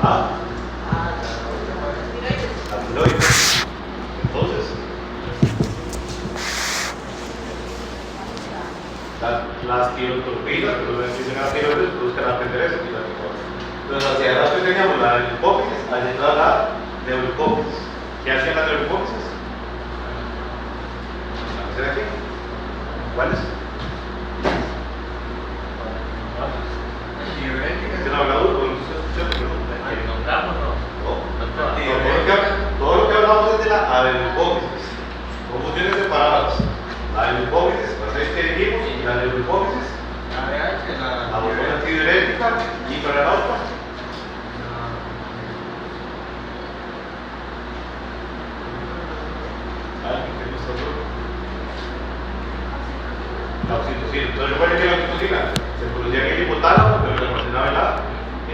¿Ah? La tiroides. Entonces, las tirotropinas, que los dicen a la tiroides, buscan atender eso. Entonces, hacia adelante teníamos la hipófisis, hacia atrás la neurohipófisis. ¿Qué hacía la neurohipófisis? ¿Vamos a hacer aquí? ¿Cuáles? ¿Usted no habla duro? Todo lo que hablamos es de la adenohipófisis. Son funciones separadas. La adenohipófisis, las 6 que dijimos, y la neurohipófisis, la función antidiurética, y para la otra. La oxitocina. Entonces recuerden que la oxitocina se producía en el hipotálamo, pero se almacenaba en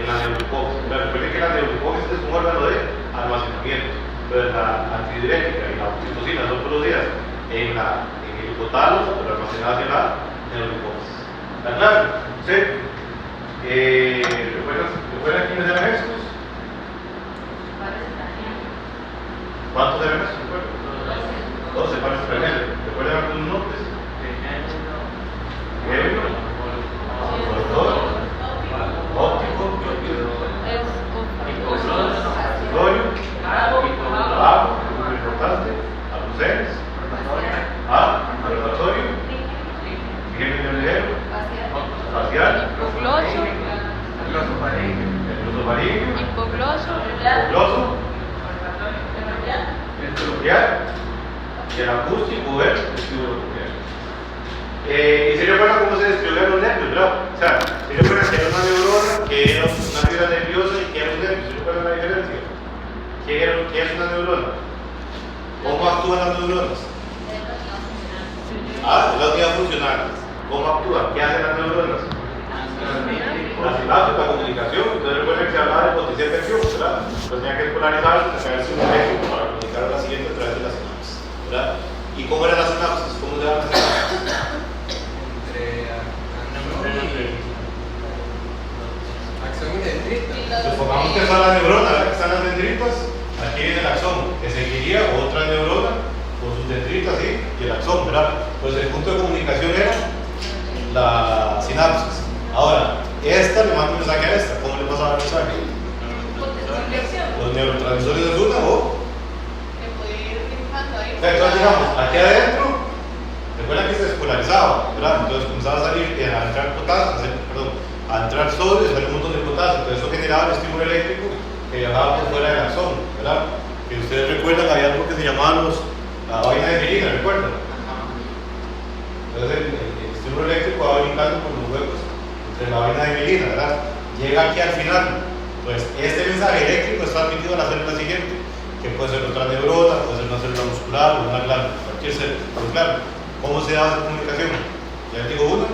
la neurohipófisis. Recuerden que la neurohipófisis es un órgano de almacenamiento. Entonces la antidiurética y la oxitocina son producidas en el hipotálamo, pero almacenadas en la neurohipófisis. ¿Está claro? ¿Sí? ¿Recuerdan quiénes eran estos? ¿Cuántos eran estos? 12 pares extranjeros. ¿Recuerdan algunos nombres? Motor, óptico, acusorio, trabajo, muy importante, alucenes, rotatorio, ingenio ligero, facial, glosofaríngeo, hipogloso, escropial, y el acústico, el vestibulocopial. Y se recuerda cómo se describían los nervios, ¿verdad? O sea, se recuerda que era una neurona, que era una fibra nerviosa y que era un nervio. ¿Se recuerdan la diferencia? ¿Qué es una neurona? ¿Cómo actúan las neuronas? Es la unidad funcional. ¿Cómo actúan? ¿Qué hacen las neuronas? La sinapsis, la comunicación. Entonces recuerden que se hablaba de potencial de acción, ¿verdad? Pues tenía que polarizar, sacarse un eléctrico para comunicar a la siguiente a través de la sinapsis, ¿verdad? ¿Y cómo era la sinapsis? ¿Cómo se llama la sinapsis? Supongamos que está la neurona, ¿verdad? Que están las dendritas, aquí viene el axón, que seguiría otra neurona con sus dendritas y el axón, ¿verdad? Pues el punto de comunicación era la sinapsis. Ahora, esta le manda un mensaje a esta. ¿Cómo le pasaba el mensaje? Los neurotransmisores de una o. Entonces, digamos, aquí adentro, recuerden que se despolarizaba, ¿verdad? Entonces comenzaba a salir, a entrar potasio, a entrar sodio y salir un montón de potasio. Entonces, eso generaba el estímulo eléctrico que viajaba por fuera del axón, ¿verdad? Que ustedes recuerdan, había algo que se llamaba la vaina de mielina, ¿recuerdan? Entonces, el estímulo eléctrico va brincando por los huecos entre la vaina de mielina, ¿verdad? Llega aquí al final. Pues este mensaje eléctrico es transmitido a la célula siguiente, que puede ser otra neurona, puede ser una célula muscular o una glándula, cualquier célula. Pero claro, ¿cómo se da esa comunicación? Ya les digo una.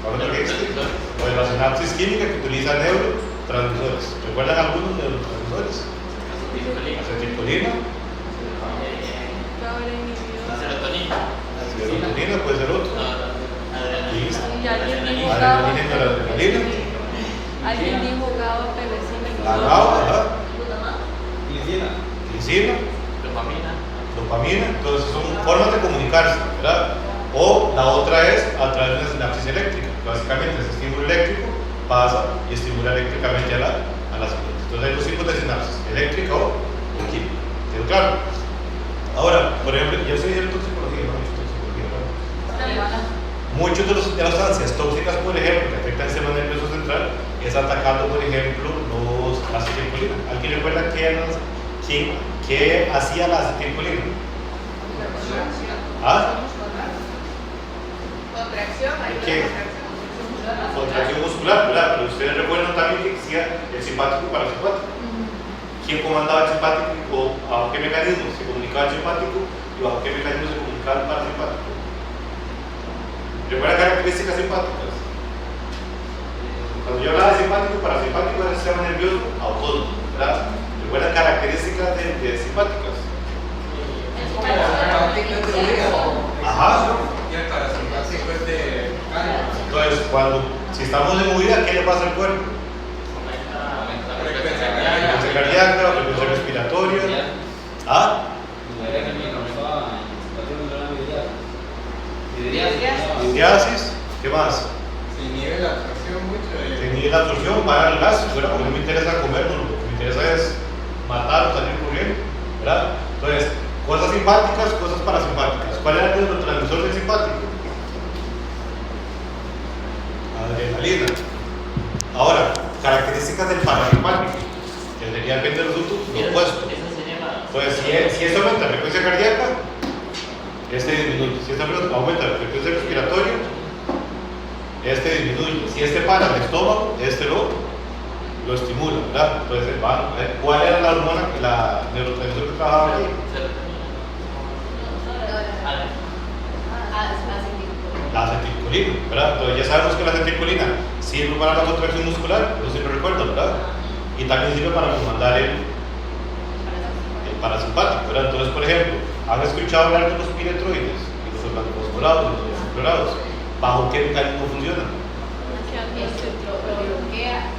Pues la sinapsis química que utiliza neurotransmisores. ¿Recuerdan algunos neurotransmisores? Acetilcolina. La serotonina. La serotonina puede ser otro. Adrenalina. Alguien dijo GABA, penicilina. La GABA, ¿verdad? Glicina. Dopamina. Entonces son formas de comunicarse, ¿verdad? O la otra es a través de una sinapsis eléctrica. Básicamente ese estímulo eléctrico pasa y estimula eléctricamente a la siguiente. Entonces hay dos tipos de sinapsis, eléctrica o química. ¿Quedó claro? Ahora, por ejemplo, yo soy de toxicología, ¿no? Muchos de las sustancias tóxicas, por ejemplo, que afectan el sistema nervioso central, es atacando, por ejemplo, la acetilcolina. ¿Alguien recuerda qué hacía la acetilcolina? Contracción muscular, ¿verdad? Pero ustedes recuerdan también que existía el simpático y parasimpático. ¿Quién comandaba el simpático o bajo qué mecanismo se comunicaba el simpático y bajo qué mecanismo se comunicaba el parasimpático? ¿Recuerdan características simpáticas? Cuando yo hablaba de simpático y parasimpático era el sistema nervioso autónomo, ¿verdad? ¿Recuerdan características de simpáticas? Ajá. Y el parasimpático es de calma. Entonces, si estamos en movida, ¿qué le pasa al cuerpo? ¿verdad? Porque no me interesa comer, no, lo que me interesa es matar o salir corriendo, ¿verdad? Entonces, cosas simpáticas, cosas parasimpáticas. ¿Cuál era el neurotransmisor del simpático? Adrenalina. Ahora, características del parasimpático, que sería el bien del resultado, lo opuesto. Entonces, si esto aumenta la frecuencia cardíaca, este disminuye. Si esto aumenta la frecuencia respiratoria, este disminuye. Si este para el estómago, este lo estimula, ¿verdad? Entonces, ¿cuál era la hormona, la neurotransmisor que trabajaba ahí? La acetilcolina, ¿verdad? Entonces ya sabemos que la acetilcolina sirve para la contracción muscular, eso sí lo recuerdan, ¿verdad? Y también sirve para comandar el parasimpático, ¿verdad? Entonces, por ejemplo, ¿han escuchado hablar de los piretroides y los organofosforados y los explorados? ¿Bajo qué mecanismo funcionan?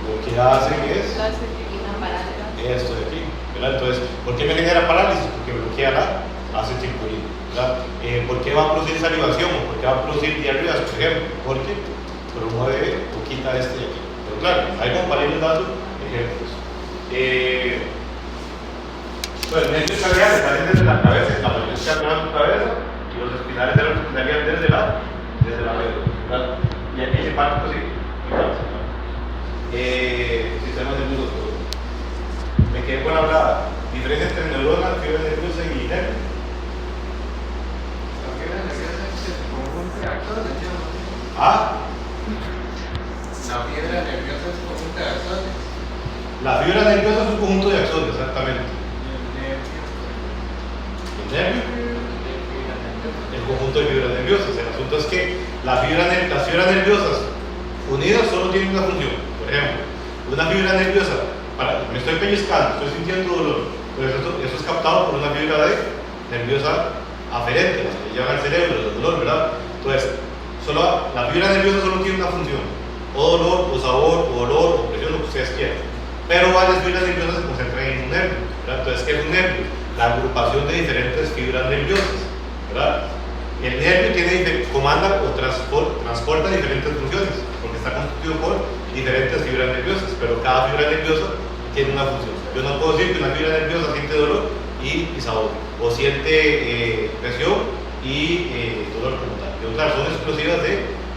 Lo que hacen es esto de aquí, ¿verdad? Entonces, ¿por qué me genera parálisis? Porque bloquea la acetilcolina, ¿verdad? ¿Por qué va a producir salivación o por qué va a producir diarreas, por ejemplo? Porque promueve o quita este de aquí. Pero claro, hay como para irles dando ejemplos. Pues el nervio craneal salen desde la cabeza, la mayoría está en tu cabeza, y los espinales de los que salían desde la médula, ¿verdad? Y aquí el simpático sí, sistema nervioso. Me quedé con la diferencia entre neurona, fibra nerviosa y nervio. Ah, La fibra nerviosa es un conjunto de axones. la fibra nerviosa es un conjunto de axones, exactamente. El nervio, el conjunto de fibras nerviosas. El asunto es que las fibras nerviosas unidas solo tienen una función. Por ejemplo, una fibra nerviosa, me estoy pellizcando, estoy sintiendo dolor, pues eso es captado por una fibra nerviosa aferente, las que llevan al cerebro, el dolor, ¿verdad? Entonces, la fibra nerviosa solo tiene una función, o dolor, o sabor, o olor, o presión, lo que ustedes quieran. Pero varias fibras nerviosas se concentran en un nervio, ¿verdad? Entonces, ¿qué es un nervio? La agrupación de diferentes fibras nerviosas, ¿verdad? El nervio comanda o transporta diferentes funciones, porque está constituido por diferentes fibras nerviosas, pero cada fibra nerviosa tiene una función. Yo no puedo decir que una fibra nerviosa siente dolor y sabor, o siente presión y dolor como tal. Pero claro, son exclusivas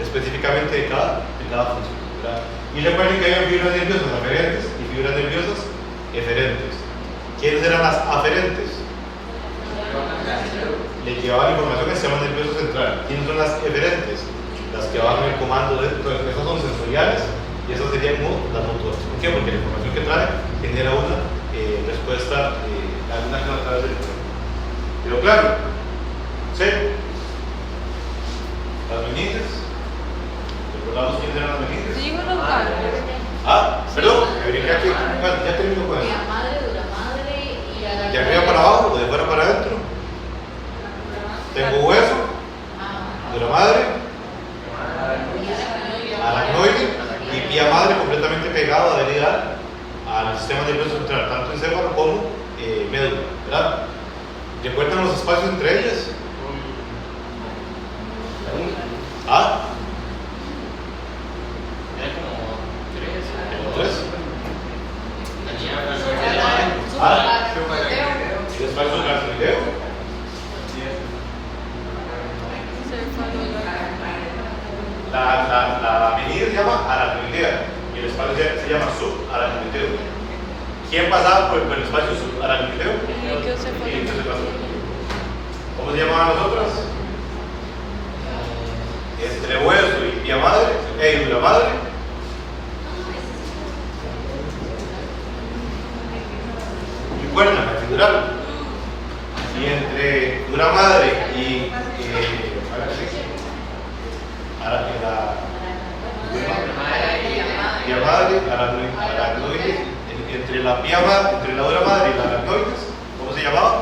específicamente de cada función, ¿verdad? Y recuerden que hay fibras nerviosas aferentes y fibras nerviosas eferentes. ¿Quiénes eran las aferentes? Le llevaban información al sistema nervioso central. ¿Quiénes son las eferentes? Las que van el comando entonces, esas son sensoriales y esas serían como las motoras. ¿Por qué? Porque la información que trae genera una respuesta alguna que a través del cuerpo. Pero claro, ¿sí? Las meninges. ¿Recordamos quiénes eran las meninges? Digo los ganglios. Ah, perdón, me brinqué aquí. Bueno, ya termino con eso. De arriba para abajo o de fuera para adentro. Tengo hueso, dura madre, aracnoide y pía madre completamente pegado, adherida al sistema nervioso central, tanto encéfalo como médula, ¿verdad? ¿Recuerdan los espacios entre ellas? ¿Ah? Como tres. ¿Y espacio supraracnoideo? La avenida se llama aracnoidea y el espacio se llama subaracnoideo. ¿Quién pasaba por el espacio subaracnoideo? ¿Cómo se llamaban las otras? Entre hueso y pía madre, y dura madre. Recuerdan, epidural. Y entre dura madre y pía madre, aracnoides, entre la dura madre y la aracnoides, ¿cómo se llamaba?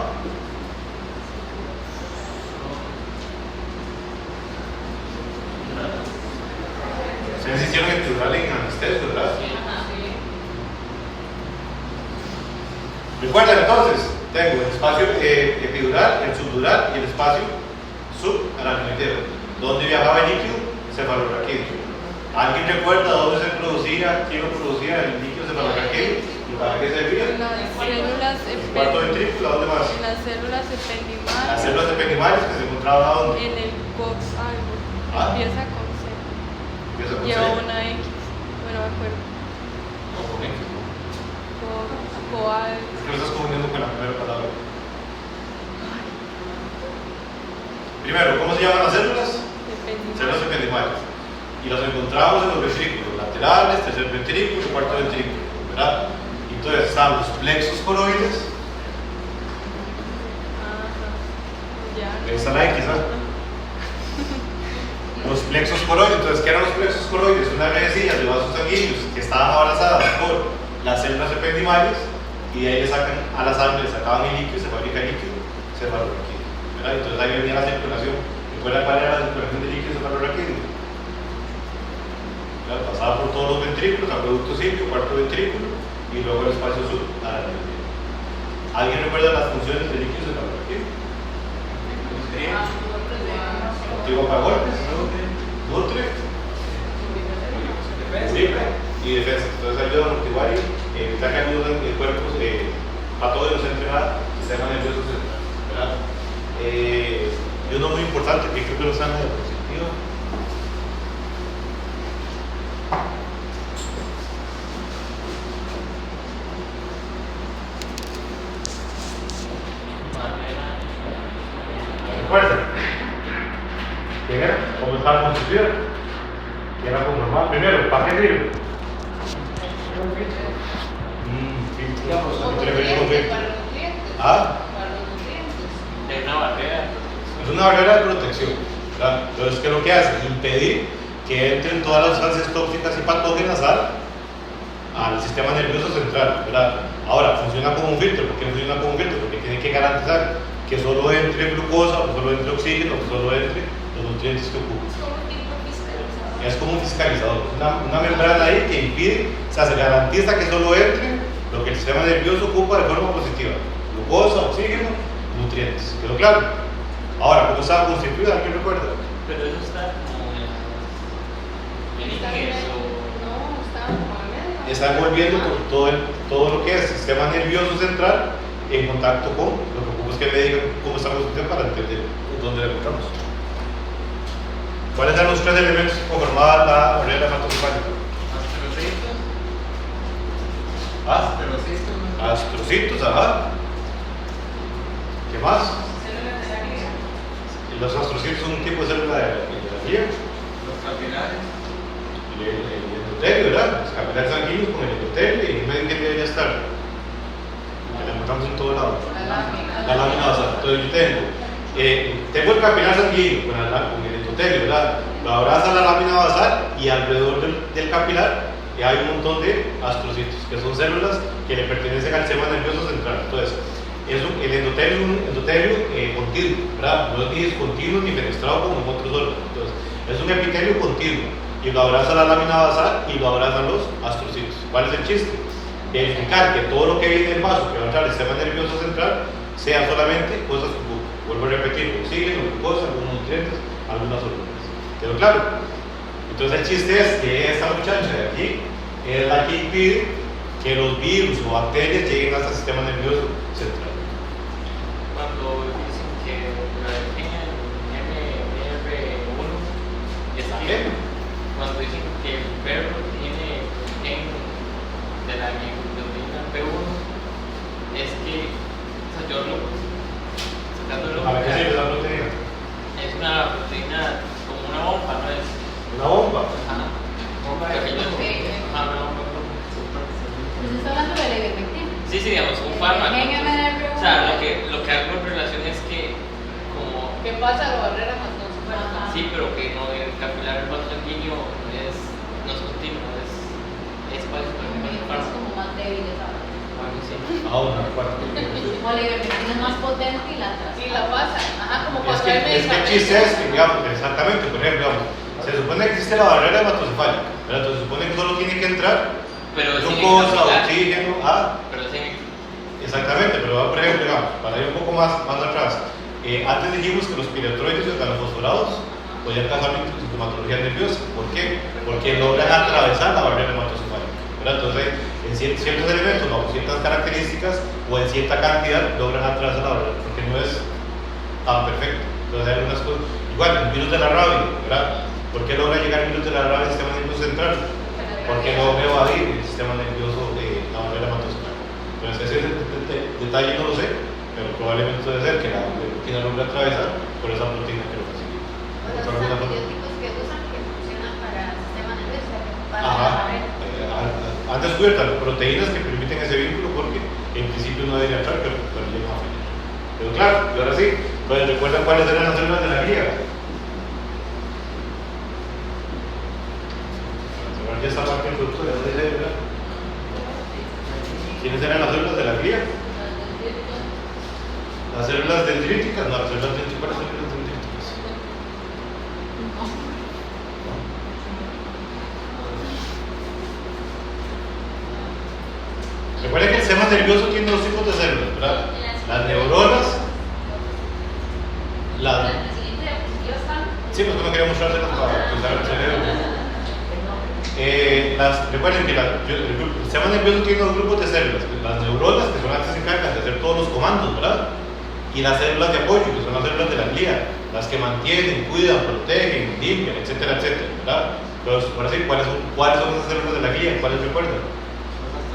Ustedes hicieron epidural en anestesia, ¿verdad? Recuerden entonces, tengo el espacio epidural, el subdural y el espacio subaracnoideo. ¿Dónde viajaba el líquido? Cefalorraquídeo. ¿Alguien recuerda dónde se producía, quién lo producía el líquido cefalorraquídeo? aquí. ¿Y para qué servía? Las células Cuarto ventrículo, ¿dónde más? en las células ependimales. Las células ependimales que se encontraban ¿a dónde? En el cox algo. Ah. Empieza con C. Empieza con Lleva C. una X. Bueno, me acuerdo. No, con X. Coal. Es que lo estás confundiendo con la primera palabra. Primero, ¿cómo se llaman las células? Células ependimales. Y las encontramos en los ventrículos laterales, tercer ventrículo y cuarto ventrículo, ¿verdad? Entonces están los plexos coroides. Ya. Ahí está la X, ¿no? Los plexos coroides. Entonces, ¿qué eran los plexos coroides? Unas redecillas de vasos sanguíneos que estaban abrazadas por las células ependimales y de ahí le sacan a la sangre, le sacaban el líquido, se fabrica líquido, cefalorraquídeo, ¿verdad? Entonces ahí venía la circulación. ¿Recuerdan cuál era la circulación de líquido cefalorraquídeo? Pasaba por todos los ventrículos, acueducto simple, cuarto ventrículo y luego el espacio sur a la arteria. ¿Alguien recuerda las funciones del líquido cefalorraquídeo? Activo para golpes, nutre y defensa. Entonces ayuda a amortiguar y evitar que ayuden el cuerpo patógenos entre el sistema nervioso central, ¿verdad? Y uno muy importante que creo que lo saben de la diapositiva. ¿Recuerdan? ¿Quién era? ¿Cómo estaba constituida? ¿Quién era como normal? Primero, ¿para qué sirve? ¿Ah? Es una barrera. Es una barrera de protección, ¿verdad? Entonces, ¿qué es lo que hace? Impedir que entren todas las sustancias tóxicas y patógenas al sistema nervioso central, ¿verdad? Ahora, funciona como un filtro. ¿Por qué funciona como un filtro? Porque tiene que garantizar que solo entre glucosa, que solo entre oxígeno, que solo entre los nutrientes que ocupan. Es como un fiscalizador, una membrana ahí que impide, o sea, se garantiza que solo entre lo que el sistema nervioso ocupa de forma positiva: glucosa, oxígeno, nutrientes. ¿Quedó claro? Ahora, ¿cómo estaba constituida? ¿Alguien recuerda? Pero eso está como en eso. Está envolviendo con todo lo que es el sistema nervioso central en contacto con lo que ocupa es que me digan cómo está constituida para entender dónde la encontramos. ¿Cuáles eran los tres elementos que conformaban la barrera hematocefálica? Astrocitos, ajá. ¿Qué más? Los astrocitos son un tipo de célula de la piel. Los capilares. El endotelio, ¿verdad? Los capilares sanguíneos con el endotelio y en medio que debería estar. La encontramos en todo lado. La lámina basal. Entonces yo tengo el capilar sanguíneo con el endotelio, ¿verdad? Lo abraza la lámina basal y alrededor del capilar hay un montón de astrocitos, que son células que le pertenecen al sistema nervioso central. Entonces, el endotelio es un endotelio continuo, ¿verdad? No es ni discontinuo ni fenestrado como en otros órganos. Entonces, es un epitelio continuo y lo abraza la lámina basal y lo abrazan los astrocitos. ¿Cuál es el chiste? Verificar que todo lo que viene del vaso que va a entrar al sistema nervioso central sean solamente cosas que ocupan. Vuelvo a repetir: oxígeno, glucosa, algunos nutrientes, algunas hormonas. ¿Quedó claro? Entonces el chiste es que esta muchacha de aquí es la que impide que los virus o bacterias lleguen hasta el sistema nervioso central. Cuando dicen que la MR1 es que cuando dicen que el perro tiene gen de la glutamiina P1, es que, o sea, yo sacándolo, ¿Para qué sirve la proteína? es una proteína como una bomba, ¿no es? ¿Una bomba? Ajá. Bomba de una bomba. ¿Pues está hablando de la ivermectina? Sí, digamos, un fármaco. O O sea, lo que hago en relación es que, como. ¿Qué pasa a la barrera hematocefálica? Sí, pero que no, el capilar del vaso sanguíneo no es continuo, es espacio para que Es pase. como más débil esa. Algo así. Una cuarta. O la ivermectina es más potente y la otra. Sí, la pasa. Ajá, como Es cuando que hay el chiste es que, digamos, exactamente, por ejemplo, se supone que existe la barrera hematocefálica, ¿verdad? Entonces se supone que solo tiene que entrar Pero es glucosa, oxígeno, Pero es en exactamente, pero por ejemplo, digamos, para ir un poco más atrás, antes dijimos que los piretroides y los organofosforados podían causar sintomatología nerviosa. ¿Por qué? Porque logran atravesar la barrera hematocefálica, ¿verdad? Entonces, en ciertos elementos, bajo ciertas características o en cierta cantidad, logran atravesar la barrera, porque no es tan perfecto. Entonces hay algunas cosas, igual el virus de la rabia, ¿verdad? ¿Por qué logra llegar el virus de la rabia al sistema nervioso central? Porque logra evadir el sistema nervioso de la barrera hematocental. Entonces ese detalle no lo sé, pero probablemente debe ser que la proteína logra atravesar por esa proteína que lo facilita. Los antibióticos que usan que funcionan para el sistema nervioso, para la Ajá. barrera. Han descubierto las proteínas que permiten ese vínculo porque en principio no debería entrar, pero llegan a fallar. Pero claro, y ahora sí, pues recuerdan cuáles eran las células de la glía. Ya esta parte del producto de dónde se ¿verdad? ¿Quiénes eran las células de la glía? Las células dendríticas, no, las células dendríticas, ¿cuáles células dendríticas? Recuerden que el sistema nervioso tiene dos tipos de células, ¿verdad? Las neuronas, sí, pues no quería mostrárselas para usar el cerebro. Recuerden que el sistema nervioso tiene dos grupos de células, las neuronas, que son las que se encargan de hacer todos los comandos, ¿verdad? Y las células de apoyo, que son las células de la glía, las que mantienen, cuidan, protegen, limpian, etcétera, etcétera, ¿verdad? Entonces, por así, ¿cuáles son esas células de la glía? ¿Cuáles recuerdan?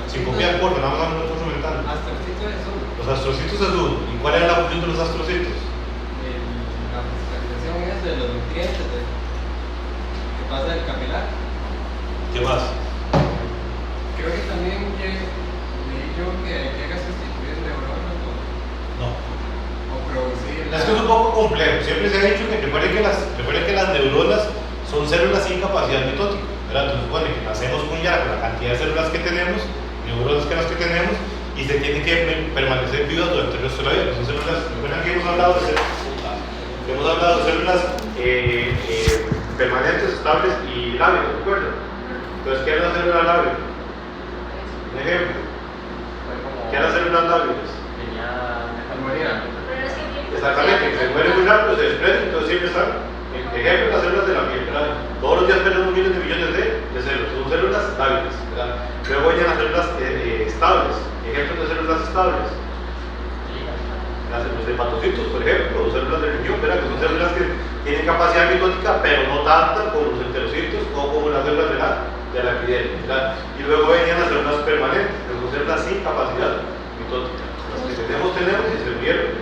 Sin copiar, por nada más un recurso mental. Los astrocitos es uno. ¿Y cuál era la función de los astrocitos? La fiscalización es de los nutrientes que pasa del capilar. ¿Qué más? Creo que también leí yo que llega a sustituir neuronas No. o producir. Es que es un poco complejo. Siempre se ha dicho que recuerden que las neuronas son células sin capacidad mitótica, ¿verdad? Entonces supone que nacemos con la cantidad de células que tenemos, neuronas que las que tenemos, y se tienen que permanecer vivas durante el resto de la vida. Son células, recuerdan que hemos hablado de células permanentes, estables y lábiles, ¿recuerdan? Entonces, ¿qué es la célula lábil? Un ejemplo. ¿Qué es las células lábiles? Exactamente, que se mueren muy rápido, se desprenden, entonces siempre están. Ejemplo, las células de la piel, ¿verdad? Todos los días perdemos miles de millones de células, son células lábiles, ¿verdad? Luego hay las células estables, ejemplos de células estables. Los hepatocitos, por ejemplo, o células del riñón, ¿verdad? Que son células que tienen capacidad mitótica, pero no tanta como los enterocitos o como las células de la epidermis, ¿verdad? Y luego venían las células permanentes, que son células sin capacidad mitótica. Las que tenemos y se murieron.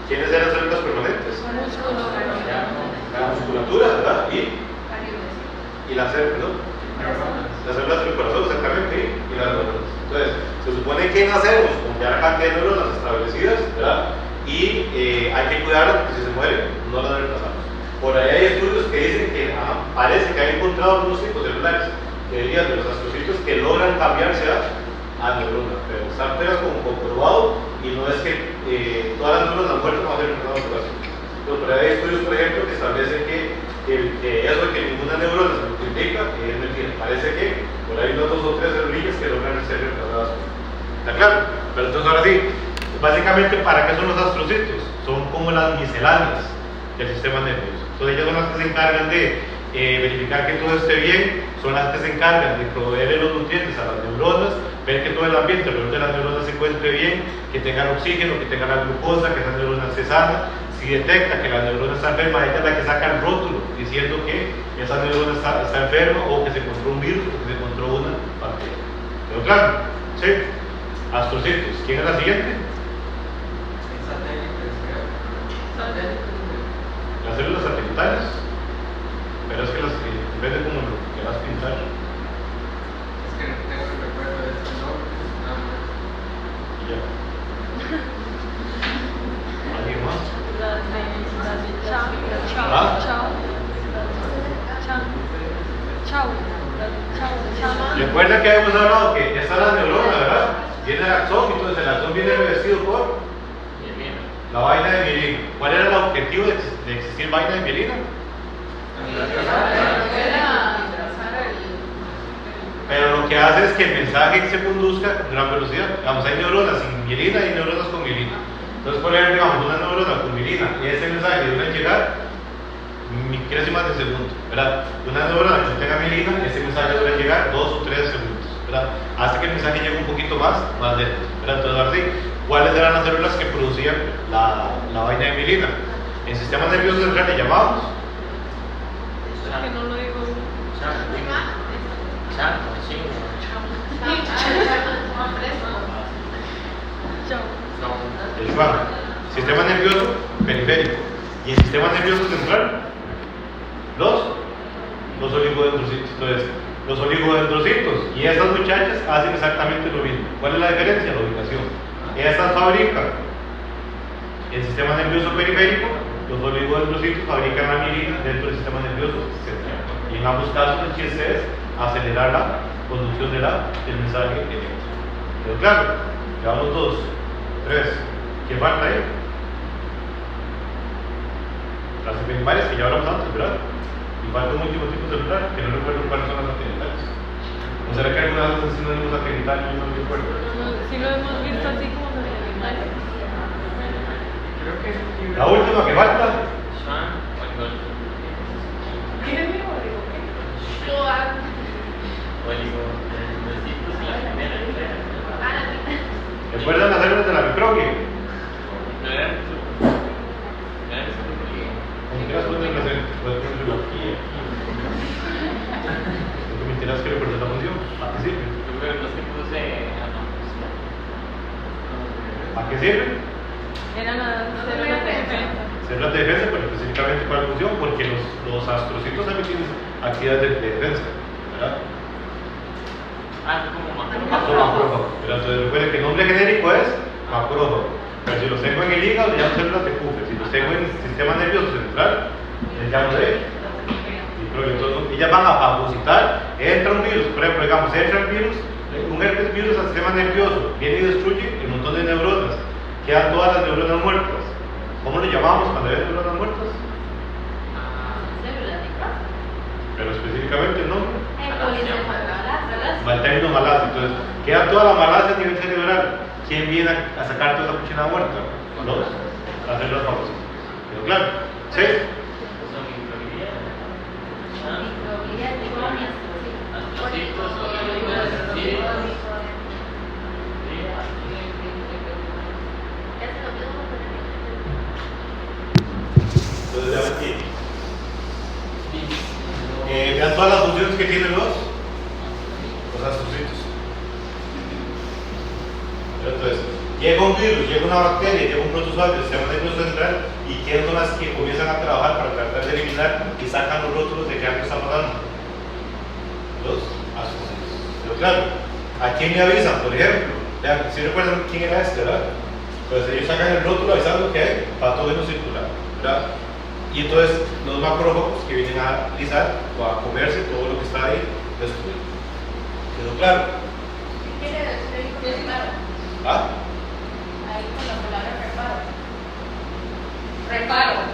¿Quiénes eran las células permanentes? La musculatura, ¿verdad? Y las células, las células del corazón, exactamente, y las neuronas. Entonces, se supone que nacemos con ya la cantidad de neuronas establecidas, ¿verdad? Y hay que cuidarlas porque si se mueren, no las reemplazamos. Por ahí hay estudios que dicen que parece que hay encontrado algunos tipos celulares de los astrocitos que logran cambiarse a neuronas, pero está apenas como comprobado y no es que todas las neuronas muertas van a ser reemplazadas por las otras. Pero por ahí hay estudios, por ejemplo, que establecen que eso de que ninguna neurona se multiplica es mentira. Parece que por ahí unas 2 o 3 celulillas que logran ser reemplazadas. ¿Está claro? Pero entonces ahora sí, básicamente, ¿para qué son los astrocitos? Son como las misceláneas del sistema nervioso. Entonces ellas son las que se encargan de verificar que todo esté bien, son las que se encargan de proveer los nutrientes a las neuronas, ver que todo el ambiente alrededor de las neuronas se encuentre bien, que tengan oxígeno, que tengan la glucosa, que esas neuronas se sanan. Si detecta que la neurona está enferma, ella es la que saca el rótulo diciendo que esa neurona está enferma o que se encontró un virus o que se encontró una bacteria. ¿Pero claro? ¿Sí? Astrocitos. ¿Quién es la siguiente? Las células satelitales. Pero es que depende como lo quieras pintar. Es que no tengo el recuerdo de este nombre. Y ya. ¿Alguien más? Recuerda que habíamos hablado que esta es la neurona, ¿verdad? Viene el axón, entonces el axón viene revestido por la vaina de mielina. ¿Cuál era el objetivo de existir vaina de mielina? Pero lo que hace es que el mensaje se conduzca con gran velocidad. Vamos, hay neuronas sin mielina y neuronas con mielina. Entonces, por ejemplo, digamos, una neurona con mielina y ese mensaje debe llegar milésimas de segundo, ¿verdad? Una neurona que no tenga mielina, ese mensaje debe llegar 2 o 3 segundos, ¿verdad? ¿verdad? Hasta que el mensaje llega un poquito más lento, ¿verdad? Entonces, ahora sí, ¿cuáles eran las células que producían la vaina de mielina? En sistema nervioso central le llamamos Que no lo digo bien. Chao. el schwann, sistema nervioso periférico, y el sistema nervioso central los oligodendrocitos. Entonces, los oligodendrocitos y estas muchachas hacen exactamente lo mismo. ¿Cuál es la diferencia? La ubicación. Estas fabrican el sistema nervioso periférico, los oligodendrocitos fabrican la mielina dentro del sistema nervioso central. Y en ambos casos el chiste es acelerar la conducción del mensaje eléctrico. ¿Quedó claro? Llevamos 2, 3. ¿Qué falta ahí? Las primarias que ya hablamos antes, ¿verdad? Y falta un último tipo celular, que no recuerdo cuáles son las satélites. ¿O será que alguna vez no tenemos satelital y no recuerdo? Si lo hemos visto así como satelital. Creo que La última que falta. Oligodendrocitos y la primera. ¿Recuerdan las células de la microglia? No era Como quieras poner presente, puedes poner biología. Lo que me interesa es que recuerdes la función. ¿A qué sirve? Yo creo que no se puse. ¿A qué sirve? Eran las células de defensa. Células de defensa, pero específicamente cuál función, porque los astrocitos también tienen actividades de defensa, ¿verdad? Como Son macrófagos. Pero entonces recuerden que el nombre genérico es macrófago. Pero si los tengo en el hígado, le llamo células de Kupffer. Si los tengo en el sistema nervioso central, les llamo de microglia. Entonces, ellas van a fagocitar. Entra un virus, por ejemplo, digamos, entra el virus, un herpes virus al sistema nervioso, viene y destruye un montón de neuronas. Quedan todas las neuronas muertas. ¿Cómo le llamamos cuando hay neuronas muertas? Pero específicamente el nombre. El término malasia. Entonces, queda toda la malasia a nivel cerebral. ¿Quién viene a sacar toda esa cuchina muerta? Las células famosas. ¿Quedó claro? ¿Sí? Entonces, vean aquí. Vean todas las funciones que tienen los astrocitos. Entonces, llega un virus, llega una bacteria, llega un protozoario del sistema nervioso central, y quiénes son las que comienzan a trabajar para tratar de eliminar y sacan los rótulos de que algo está pasando. Los astrocitos. Pero claro, ¿a quién le avisan? Por ejemplo, vean, si recuerdan quién era este, ¿verdad? Pues ellos sacan el rótulo avisando que hay patógeno circular, ¿verdad? Y entonces los macrófagos que vienen a analizar o a comerse todo lo que está ahí destruido. ¿Quedó claro? ¿Qué quiere decir reparo? ¿Ah? Ahí con la palabra reparo. Reparo.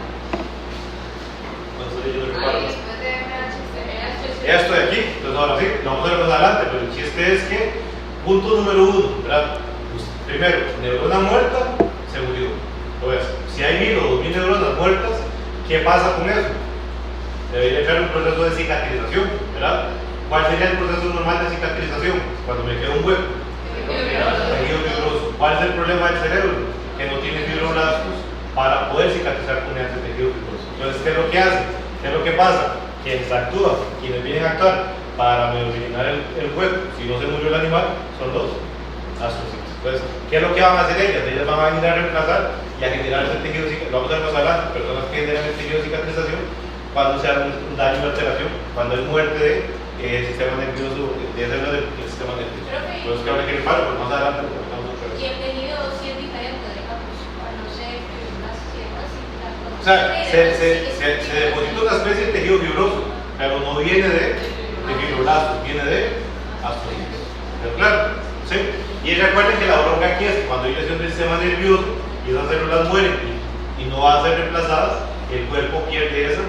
¿Cuándo sale yo de reparo? Ahí después de MHC. Esto de aquí, entonces ahora sí, lo vamos a ver más adelante, pero el chiste es que, punto número 1, ¿verdad? Pues, primero, neurona muerta, se murió. Entonces, si hay 1000 o 2000 neuronas muertas, ¿qué pasa con eso? Debería entrar un proceso de cicatrización, ¿verdad? ¿Cuál sería el proceso normal de cicatrización? Cuando me queda un hueco. Tejido fibroso. ¿Cuál es el problema del cerebro? Que no tiene fibroblastos para poder cicatrizar con ese tejido fibroso. Entonces, ¿qué es lo que hace? ¿Qué es lo que pasa? Quienes actúan, quienes vienen a actuar para eliminar el hueco, si no se murió el animal, son los astrocitos. Entonces, ¿qué es lo que van a hacer ellas? Ellas van a venir a reemplazar y a generar ese tejido, lo vamos a ver más adelante, personas que generan el tejido de cicatrización cuando se haga un daño o alteración, cuando hay muerte de sistema nervioso, de células del sistema nervioso. Entonces, que habría que reparo, pero más adelante lo comentamos otra vez. Y el tejido sí es diferente, digamos, cuando se unas ciertas O sea, se deposita una especie de tejido fibroso, pero no viene de fibroblastos, viene de astrocitos. ¿Pero claro? ¿Sí? Y recuerden que la bronca aquí es que cuando hay lesión del sistema nervioso y esas células mueren y no van a ser reemplazadas, el cuerpo pierde esa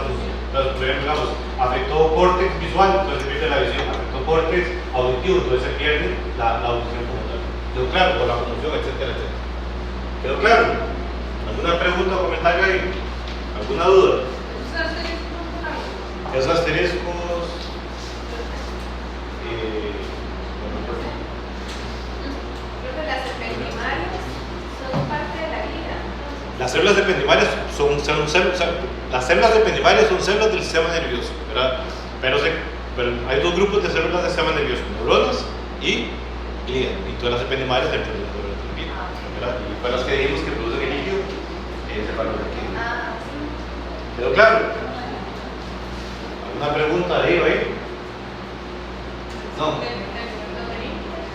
función. Entonces, por ejemplo, digamos, afectó córtex visual, entonces se pierde la visión, afectó córtex auditivo, entonces se pierde la audición como tal. ¿Quedó claro? O la función, etcétera, etcétera. ¿Quedó claro? ¿Alguna pregunta o comentario ahí? ¿Alguna duda? Esos asteriscos células ependimales las células ependimales son células del sistema nervioso, ¿verdad? Pero hay dos grupos de células del sistema nervioso, neuronas y glía, y todas las ependimales dentro del neurona también, ¿verdad? Y para las que dijimos que producen el líquido, ese valor aquí. ¿Quedó claro? ¿Alguna pregunta ahí o ahí? No.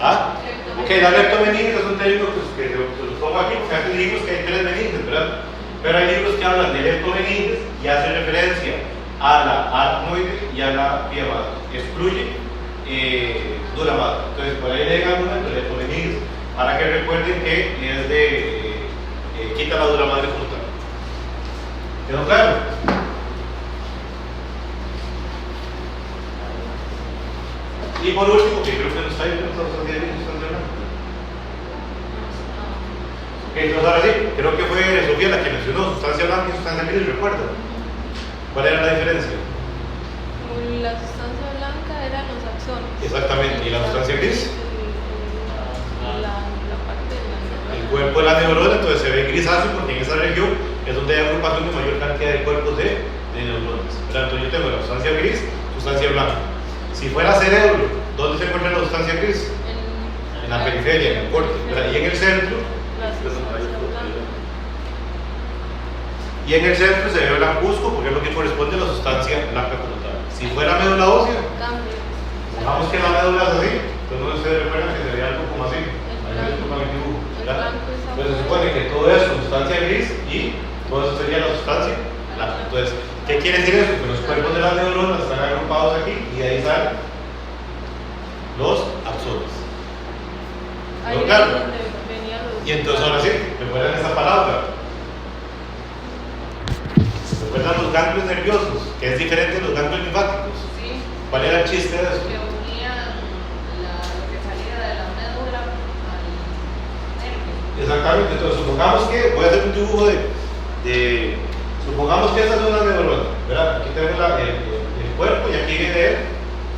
¿Ah? Ok, la leptomeninges es un término que se los pongo aquí porque antes dijimos que hay 3 meninges, ¿verdad? Pero hay libros que hablan de leptomeninges y hacen referencia a la aracnoide y a la vía madre. Excluye dura madre. Entonces, por ahí leen alguna de leptomeninges para que recuerden que es de quita la dura madre como tal. ¿Quedó claro? Y por último, que creo que no está ahí, no está bien, ok, entonces ahora sí, creo que fue Sofía la que mencionó sustancia blanca y sustancia gris, ¿recuerda? ¿Cuál era la diferencia? La sustancia blanca eran los axones. Exactamente, ¿y la sustancia gris? La parte de la neurona. El cuerpo de la neurona, entonces se ve grisáceo porque en esa región es donde hay agrupación de mayor cantidad de cuerpos de neuronas. Entonces yo tengo la sustancia gris, sustancia blanca. Si fuera cerebro, ¿dónde se encuentra la sustancia gris? En la periferia, en el corte, ¿verdad? Y en el centro. Y en el centro se ve blancuzco porque es lo que corresponde a la sustancia blanca como tal. Si fuera médula ósea, digamos que la médula es así, entonces ustedes recuerdan que se ve algo como así. Ahí es como el dibujo, ¿verdad? Entonces se supone que todo eso es sustancia gris y todo eso sería la sustancia blanca. Entonces, ¿qué quiere decir eso? Que los cuerpos de las neuronas están agrupados aquí y de ahí salen los axones. ¿No? Claro. Y entonces ahora sí, recuerdan esa palabra. ¿Recuerdan los ganglios nerviosos? Que es diferente de los ganglios linfáticos. Sí. ¿Cuál era el chiste de eso? Que unían lo que salía de la médula al nervio. Exactamente, entonces supongamos que, voy a hacer un dibujo supongamos que esa es una neurona, ¿verdad? Aquí tenemos el cuerpo y aquí viene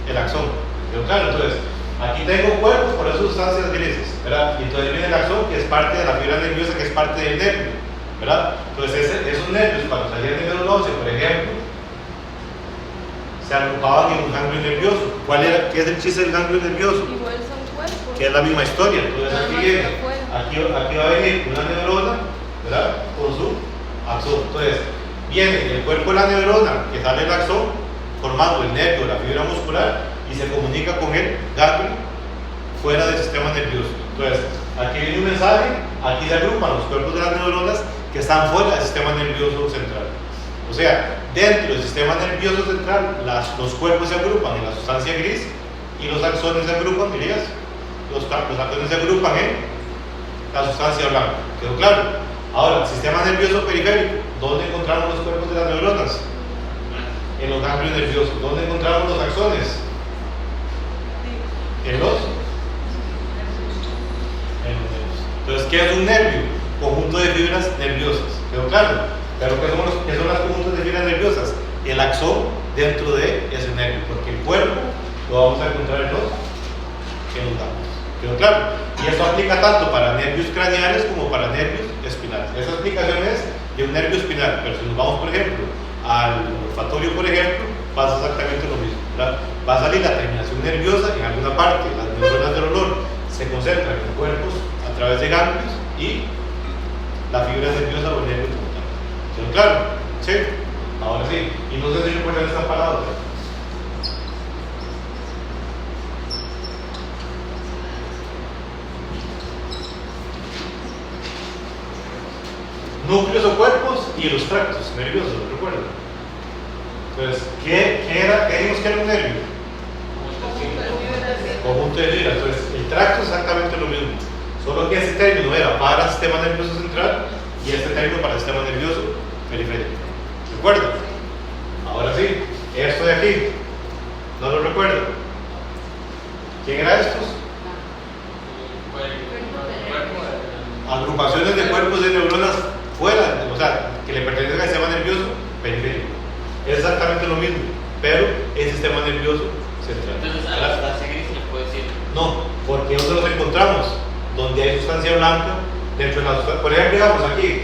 el axón. Pero claro, entonces, aquí tengo cuerpos por esas sustancias grises, ¿verdad? Y entonces viene el axón, que es parte de la fibra nerviosa, que es parte del nervio, ¿verdad? Entonces, esos nervios, cuando salían de médula ósea, por ejemplo, se agrupaban en un ganglio nervioso. ¿Qué es el chiste del ganglio nervioso? Igual son cuerpos. Que es la misma historia. Entonces, aquí va a venir una neurona, ¿verdad? Con su axón. Entonces, viene el cuerpo de la neurona, que sale el axón, formando el nervio, la fibra muscular, y se comunica con el ganglio fuera del sistema nervioso. Entonces, aquí viene un mensaje, aquí se agrupan los cuerpos de las neuronas que están fuera del sistema nervioso central. O sea, dentro del sistema nervioso central, los cuerpos se agrupan en la sustancia gris y los axones se agrupan, dirías, los axones se agrupan en la sustancia blanca. ¿Quedó claro? Ahora, sistema nervioso periférico, ¿dónde encontramos los cuerpos de las neuronas? En los ganglios nerviosos. ¿Dónde encontramos los axones? En los nervios. Entonces, ¿qué es un nervio? Conjunto de fibras nerviosas. ¿Quedó claro? Pero ¿qué son las conjuntos de fibras nerviosas? El axón dentro de ese nervio, porque el cuerpo lo vamos a encontrar en los ganglios. ¿Quedó claro? Y eso aplica tanto para nervios craneales como para nervios espinales. Esa explicación es de un nervio espinal, pero si nos vamos, por ejemplo, al olfatorio, por ejemplo, pasa exactamente lo mismo, ¿verdad? Va a salir la terminación nerviosa en alguna parte, las neuronas del olor se concentran en cuerpos a través de ganglios y la fibra nerviosa o el nervio como tal. ¿Quedó claro? ¿Sí? Ahora sí. Y no sé si recuerdan esta palabra. Núcleos o cuerpos y los tractos nerviosos, ¿recuerdan? Entonces, ¿qué dijimos que era un nervio? Conjunto de fibras. Entonces, el tracto es exactamente lo mismo, solo que este término era para el sistema nervioso central y este término para el sistema nervioso periférico. ¿Recuerdan? Ahora sí, esto de aquí, ¿no lo recuerdan? ¿Quién era estos? Agrupaciones de cuerpos de neuronas fuera, o sea, que le pertenecen al sistema nervioso periférico. Es exactamente lo mismo, pero el sistema nervioso central. Entonces, a la sustancia gris le puedo decir. No, porque ¿dónde los encontramos? Donde hay sustancia blanca dentro de la sustancia. Por ejemplo, digamos aquí,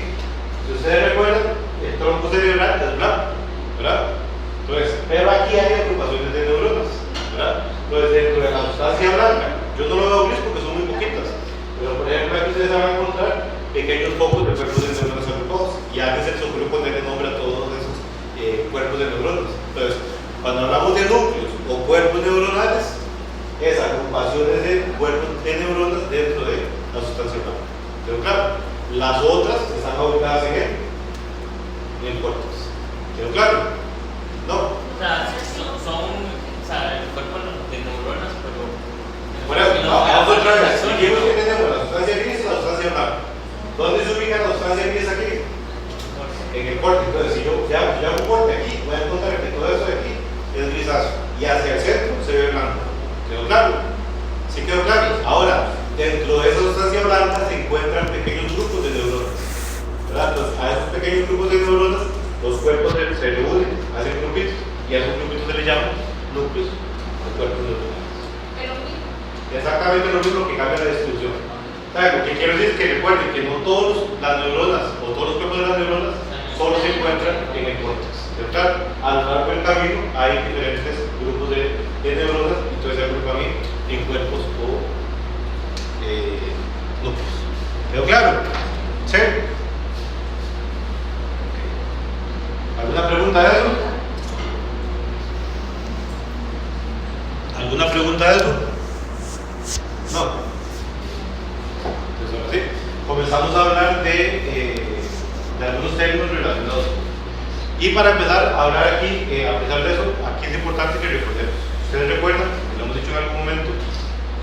Si ustedes recuerdan, el tronco cerebral es blanco, ¿verdad? Entonces, pero aquí hay agrupaciones de neuronas, ¿verdad? Entonces, dentro de la sustancia blanca, yo no lo veo gris porque son muy poquitas, pero por ejemplo, aquí ustedes van a encontrar pequeños focos de cuerpos de neuronas agrupados, y antes el subgrupo ponerle nombre a todos esos cuerpos de neuronas. Entonces, cuando hablamos de núcleos o cuerpos neuronales, es agrupaciones de cuerpos de neuronas dentro de la sustancia blanca. Pero claro, las otras están ubicadas en el córtex. ¿Quedó claro? No. O sea, o sea, el cuerpo de neuronas, pero. Bueno, vamos otra vez. Dijimos que tenemos la sustancia gris y la sustancia blanca. ¿Dónde se ubica la sustancia gris aquí? En el corte. Entonces, si yo hago un corte aquí, voy a encontrar que todo eso de aquí es grisáceo y hacia el centro se ve blanco. ¿Quedó claro? ¿Sí quedó claro? Ahora, dentro de esa sustancia blanca se encuentran pequeños grupos de neuronas, ¿verdad? Entonces, a esos pequeños grupos de neuronas, los cuerpos se reúnen, hacen grupitos, y a esos grupitos se les llaman núcleos de cuerpos neuronales. Pero mismo. Exactamente lo mismo que cambia la distribución. ¿Saben? Lo que quiero decir es que recuerden que no todas las neuronas o todos los cuerpos de las neuronas solo se encuentran en el córtex. ¿Verdad? A lo largo del camino hay diferentes grupos de neuronas, entonces se agrupan en cuerpos o núcleos. ¿Quedó claro? ¿Sí? ¿Alguna pregunta de eso? ¿Alguna pregunta de eso? No. Entonces, ahora sí, comenzamos a hablar de algunos términos relacionados. Y para empezar a hablar aquí, a pesar de eso, aquí es importante que recordemos. Ustedes recuerdan, lo hemos dicho en algún momento,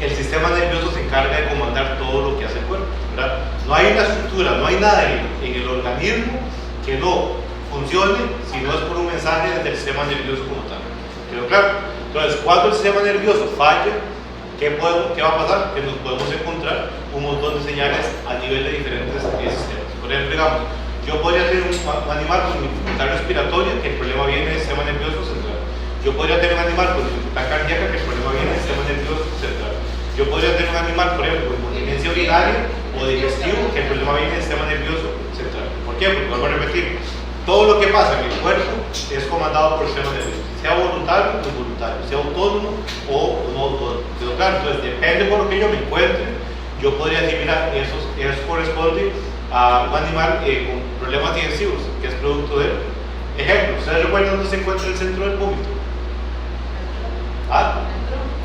el sistema nervioso se encarga de comandar todo lo que hace el cuerpo, ¿verdad? No hay una estructura, no hay nada en el organismo que no funcione si no es por un mensaje desde el sistema nervioso como tal. ¿Quedó claro? Entonces, cuando el sistema nervioso falla, ¿qué va a pasar? Que nos podemos encontrar un montón de señales a nivel de diferentes sistemas. Por ejemplo, digamos, yo podría tener un animal con dificultad respiratoria, que el problema viene del sistema nervioso central. Yo podría tener un animal con dificultad cardíaca, que el problema viene del sistema nervioso central. Yo podría tener un animal, por ejemplo, con incontinencia urinaria o digestivo, que el problema viene del sistema nervioso central. ¿Por qué? Porque vuelvo a repetir, todo lo que pasa en el cuerpo es comandado por el sistema nervioso, sea voluntario o involuntario, sea autónomo o no autónomo. ¿Quedó claro? Entonces, depende por lo que yo me encuentre, yo podría decir, mira, eso corresponde a un animal con problemas digestivos, que es producto de. Ejemplo, ¿ustedes recuerdan dónde se encuentra el centro del vómito?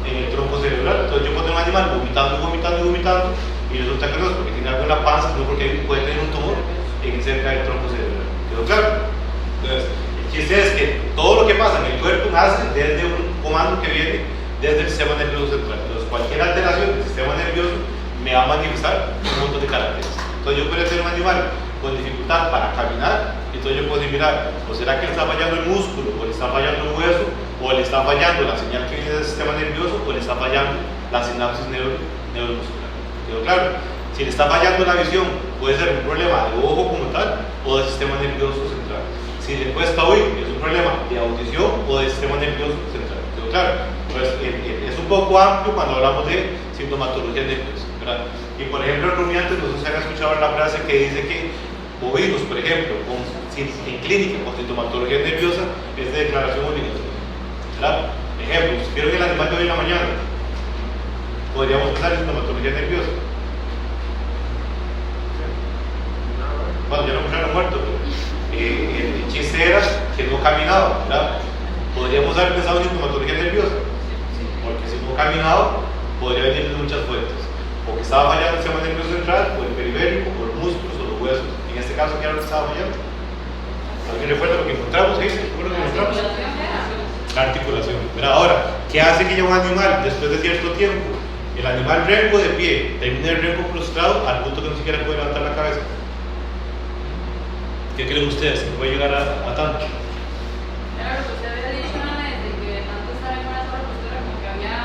En el tronco cerebral. Entonces yo puedo tener un animal vomitando, y resulta que no es porque tiene algo en la panza, sino porque puede tener un tumor cerca del tronco cerebral. ¿Quedó claro? Entonces, el chiste es que todo lo que pasa en el cuerpo nace desde un comando que viene desde el sistema nervioso central. Entonces, cualquier alteración del sistema nervioso me va a manifestar un montón de caracteres. Entonces, yo podría tener un animal con dificultad para caminar, entonces yo puedo decir, mira, o será que le está fallando el músculo, o le está fallando el hueso, o le está fallando la señal que viene del sistema nervioso, o le está fallando la sinapsis neuromuscular. ¿Quedó claro? Si le está fallando la visión, puede ser un problema de ojo como tal, o del sistema nervioso central. Si le cuesta oír, es un problema de audición o del sistema nervioso central. ¿Quedó claro? Pues es un poco amplio cuando hablamos de sintomatología nerviosa, ¿verdad? Y por ejemplo, en rumiantes, no sé si han escuchado la frase que dice que oídos, por ejemplo, en clínica con sintomatología nerviosa, es de declaración obligatoria, ¿verdad? Ejemplo, si vieron el animal de hoy en la mañana, podríamos pensar en sintomatología nerviosa. Bueno, ya lo encontraron muerto, pero el chiste era que no caminaba, ¿verdad? Podríamos haber pensado en sintomatología nerviosa, porque si no caminaba, podría venir de muchas fuentes, o que estaba fallando el sistema nervioso central, o el periférico, o los músculos, o los huesos. En este caso, ¿qué era lo que estaba fallando? ¿Alguien recuerda lo que encontramos ahí? ¿Seguro que encontramos? La articulación. Pero ahora, ¿qué hace que ya un animal, después de cierto tiempo, el animal renco de pie, termine el renco prostrado al punto que no siquiera puede levantar la cabeza? ¿Qué creen ustedes? ¿Que puede llegar a tanto? Era lo que usted había dicho antes, de que de tanto estar en una sola postura, como que había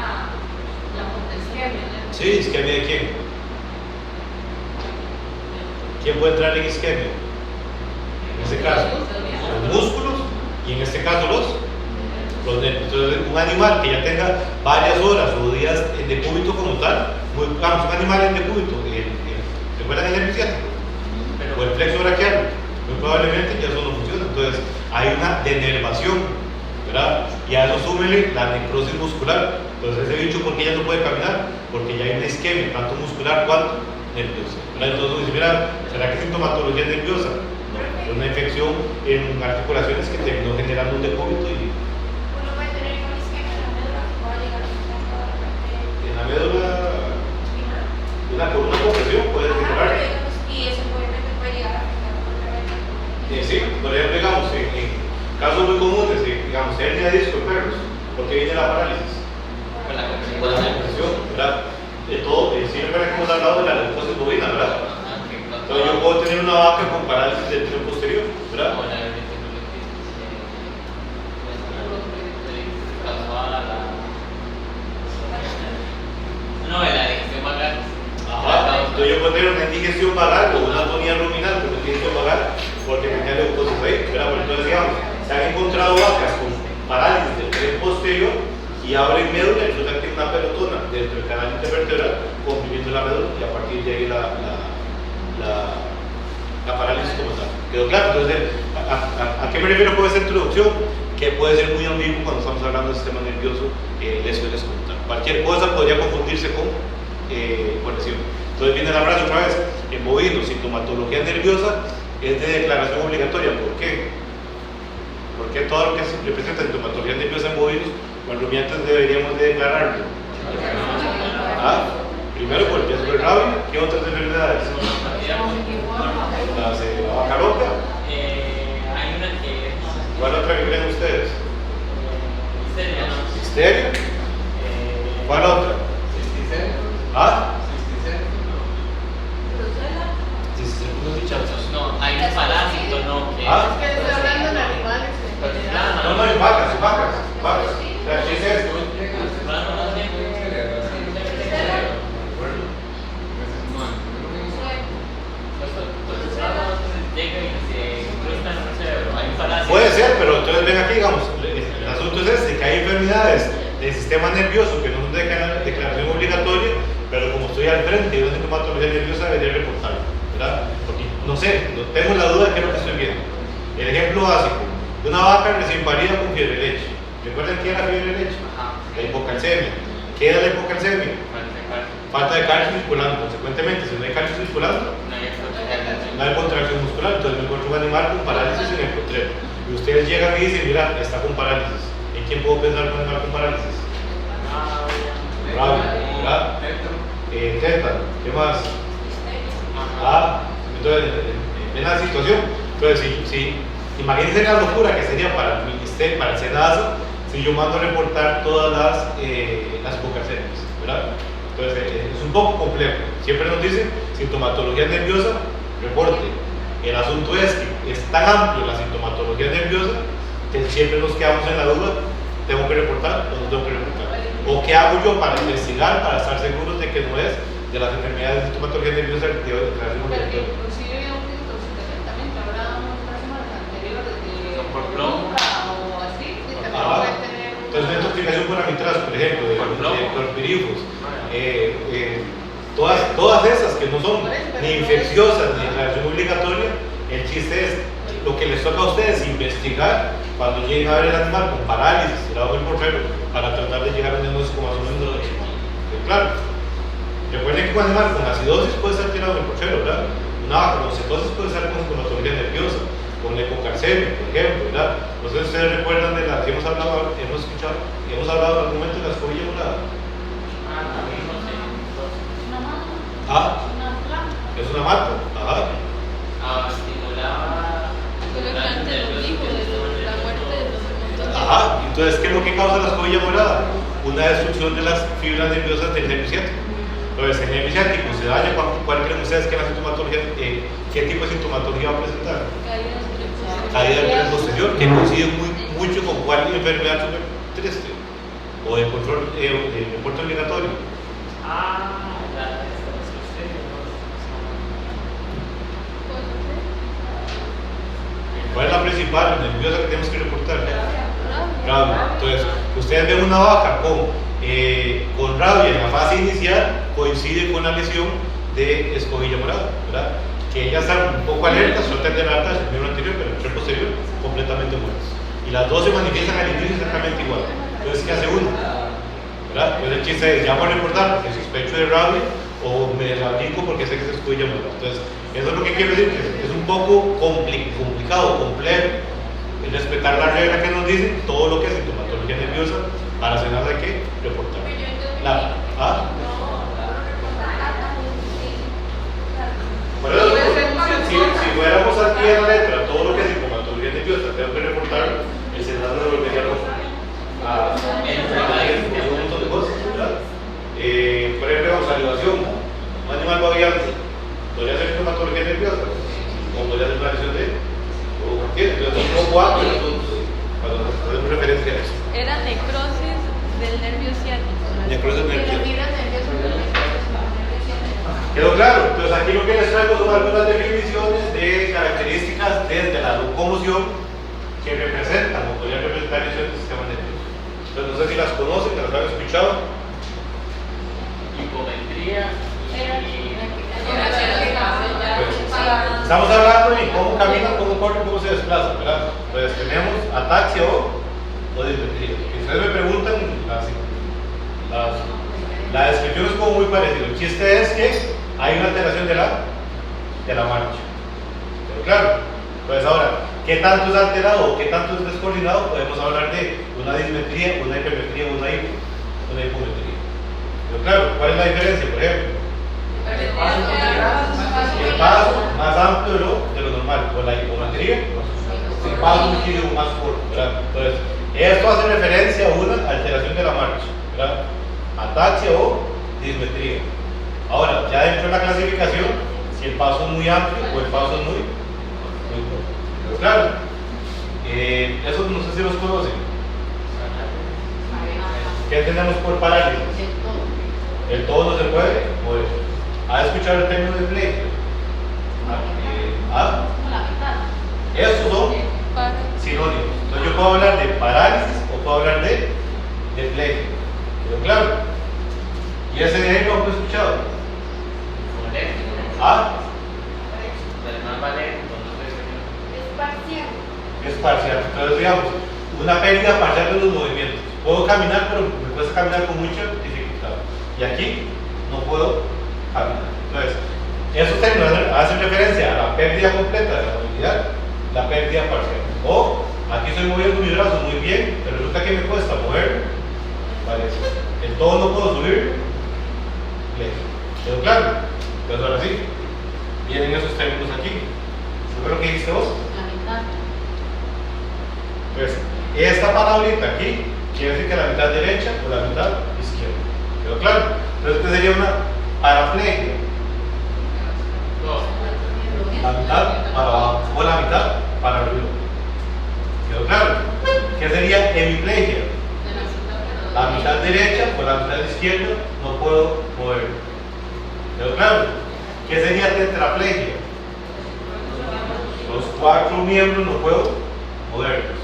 la isquemia. Sí, isquemia de quién. ¿Quién puede entrar en isquemia? En este caso, los músculos, y en este caso los nervios. Entonces, un animal que ya tenga varias horas o días en decúbito como tal, vamos, un animal en decúbito, ¿recuerdan el nervio ciático? O el plexo braquial, muy probablemente ya eso no funciona. Entonces, hay una denervación, ¿verdad? Y a eso súmele la necrosis muscular. Entonces, ese bicho, ¿por qué ya no puede caminar? Porque ya hay una isquemia, tanto muscular cuanto nerviosa, ¿verdad? Entonces, uno dice, mira, ¿será que es sintomatología nerviosa? No, es una infección en articulaciones que terminó generando un decúbito y Uno puede tener con isquemia en la médula que pueda llegar a afectar toda la parte en la médula, espinal. por una compresión puede Ajá, generar. pero digamos, y eso obviamente puede llegar a afectar otra vez. Sí, por ejemplo, digamos, en casos muy comunes, digamos, hernia de disco en perros, porque viene la parálisis. Con la compresión. Con la compresión, ¿verdad? De todo, siempre que hemos hablado de la leucosis bovina, ¿verdad? Entonces yo puedo tener una vaca con parálisis del tren posterior, ¿verdad? Como la verticulitis, causada la... No, la digestión vagal. Ajá, entonces yo puedo tener una indigestión vagal o una atonía ruminal por una indigestión vagal porque tenía leucosis ahí, ¿verdad? Pero entonces, digamos, se han encontrado vacas con parálisis del tren posterior y abren médula y resulta que tiene una pelotona dentro del canal intervertebral comprimiendo la médula y a partir de ahí la parálisis como tal. ¿Quedó claro? Entonces, ¿a qué me refiero con esa introducción? Que puede ser muy ambiguo cuando estamos hablando del sistema nervioso lesiones como tal. Cualquier cosa podría confundirse con lesión. Entonces viene la frase otra vez, en bovinos, sintomatología nerviosa es de declaración obligatoria. ¿Por qué? Porque todo lo que se representa sintomatología nerviosa en bovinos, cuando rumiantes deberíamos de declararlo. Primero por el riesgo de rabia, ¿qué otras enfermedades? La vaca loca. Hay una que es... ¿Cuál otra que creen ustedes? Histeria, ¿no? Histeria. ¿Cuál otra? ¿Ah? No, hay un parásito, ¿no? Que ¿Ah? Es que estoy hablando de animales en general. No, en vacas. La chiste es puede ser, pero entonces ven aquí, digamos, el asunto es este, que hay enfermedades del sistema nervioso que no son de declaración obligatoria, pero como estoy al frente de una sintomatología nerviosa debería reportarlo, ¿verdad? Porque, no sé, no tengo la duda de qué es lo que estoy viendo. El ejemplo básico, de una vaca recién parida con fiebre de leche. ¿Recuerdan qué era la fiebre de leche? La hipocalcemia. ¿Qué era la hipocalcemia? Falta de calcio circulando. Consecuentemente, si no hay calcio circulando, no hay contracción muscular. Entonces me encuentro un animal con parálisis en el potrero. Y ustedes llegan y dicen, mira, está con parálisis. ¿En quién puedo pensar con un animal con parálisis? Rabia, ¿verdad? Tétano. ¿Qué más? Entonces, en la situación. Entonces, si imagínense la locura que sería para el SENASA si yo mando a reportar todas las hipocalcemias, ¿verdad? Entonces, es un poco complejo. Siempre nos dicen sintomatología nerviosa, reporte. El asunto es que es tan amplio la sintomatología nerviosa que siempre nos quedamos en la duda: ¿tengo que reportar o no tengo que reportar? ¿O qué hago yo para investigar, para estar seguros de que no es de las enfermedades de sintomatología nerviosa que debo declarar obligatoria? Inclusive había un también que hablábamos unas semanas anteriores de por plomo o así. Y también puede tener Entonces, una intoxicación por amitraz, por ejemplo, de clorpirifos, todas esas que no son ni infecciosas ni de declaración obligatoria, el chiste es lo que les toca a ustedes investigar cuando lleguen a ver el animal con parálisis tirado del portero para tratar de llegar a un diagnóstico más o menos claro. Recuerden que un animal con acidosis puede estar tirado del portero, ¿verdad? Una vaca con cetosis puede estar con sintomatología nerviosa, con la hipocalcemia, por ejemplo, ¿verdad? Entonces ustedes recuerdan de la que hemos hablado en algún momento de la escobilla morada. Es una mata. Estimulaba Fue lo que antes nos dijo de la muerte de los montones. Entonces, ¿qué es lo que causa la escobilla morada? Una destrucción de las fibras nerviosas del nervio ciático. Entonces, el nervio ciático se daña. ¿Cuál creen ustedes que es la sintomatología? ¿Qué tipo de sintomatología va a presentar? Caída del tren posterior, que coincide mucho con cuál enfermedad súper triste o de control de reporte obligatorio. ¿Cuál es la principal nerviosa que tenemos que reportar? Rabia. Entonces, ustedes ven una vaca con rabia en la fase inicial, coincide con la lesión de escobilla morada, ¿verdad? que ellas están un poco alertas, sueltan de la alta del miembro anterior, pero el tren posterior completamente muertos. Y las dos se manifiestan al inicio exactamente igual. Entonces, ¿qué hace uno? ¿Verdad? Entonces el chiste es, llamo a reportar porque sospecho de Rowley o me radico porque sé que se escucha muy. Entonces, eso es lo que quiero decir, que es un poco complicado, complejo, el respetar la regla que nos dice todo lo que es sintomatología nerviosa para hacer nada de que reportar. Por eso, si fuéramos aquí en la letra, todo lo que es sintomatología nerviosa, tengo que reportar, el Senado lo volvería a un montón de cosas, ¿verdad? Por ejemplo, salivación, un animal babeando, podría ser sintomatología nerviosa, o podría ser una lesión de entonces son un poco amplios cuando hacemos referencia a eso. Era necrosis del nervio ciático. Necrosis del nervio ciático. Las fibras nerviosas son necrosis. Quedó claro. Entonces aquí lo que les traigo son algunas definiciones de características desde la locomoción que representan o podrían representar lesiones del sistema nervioso. Entonces no sé si las conocen, las han escuchado. Hipometría y Estamos hablando de cómo caminan, cómo corren, cómo se desplazan, ¿verdad? Entonces tenemos ataxia o dismetría. Si ustedes me preguntan, la descripción es como muy parecida. El chiste es que hay una alteración de la marcha. Pero claro, pues ahora, ¿qué tanto es alterado o qué tanto es descoordinado? Podemos hablar de una dismetría, una hipermetría, una hipometría. Pero claro, ¿cuál es la diferencia? Por ejemplo, el paso más amplio de lo normal, con la hipometría, el paso muchísimo más corto, ¿verdad? Entonces, esto hace referencia a una alteración de la marcha, ¿verdad? Ataxia o dismetría. Ahora, ya dentro de la clasificación, si el paso es muy amplio o el paso es muy corto. Pero claro, eso no sé si los conocen. ¿Qué entendemos por parálisis? El todo no se puede mover. ¿Ha escuchado el término de plegia? Estos son sinónimos. Entonces yo puedo hablar de parálisis o puedo hablar de plegia. ¿Quedó claro? ¿Y ese de ahí lo han escuchado? Es parcial. Entonces digamos, una pérdida parcial de los movimientos. Puedo caminar, pero me cuesta caminar con mucha dificultad. Y aquí no puedo caminar. Entonces, esos términos hacen referencia a la pérdida completa de la movilidad, la pérdida parcial. O aquí estoy moviendo mi brazo muy bien, pero resulta que me cuesta moverlo. Vale, el todo no puedo subir. ¿Quedó claro? Entonces ahora sí, vienen esos términos aquí. ¿Qué fue lo que dijiste vos? Pues esta palabrita aquí quiere decir que la mitad derecha o la mitad izquierda. ¿Quedó claro? Entonces esta sería una paraplegia. La mitad para abajo o la mitad para arriba. ¿Quedó claro? ¿Qué sería hemiplegia? La mitad derecha o la mitad izquierda no puedo mover. ¿Quedó claro? ¿Qué sería tetraplegia? Los 4 miembros no puedo moverlos.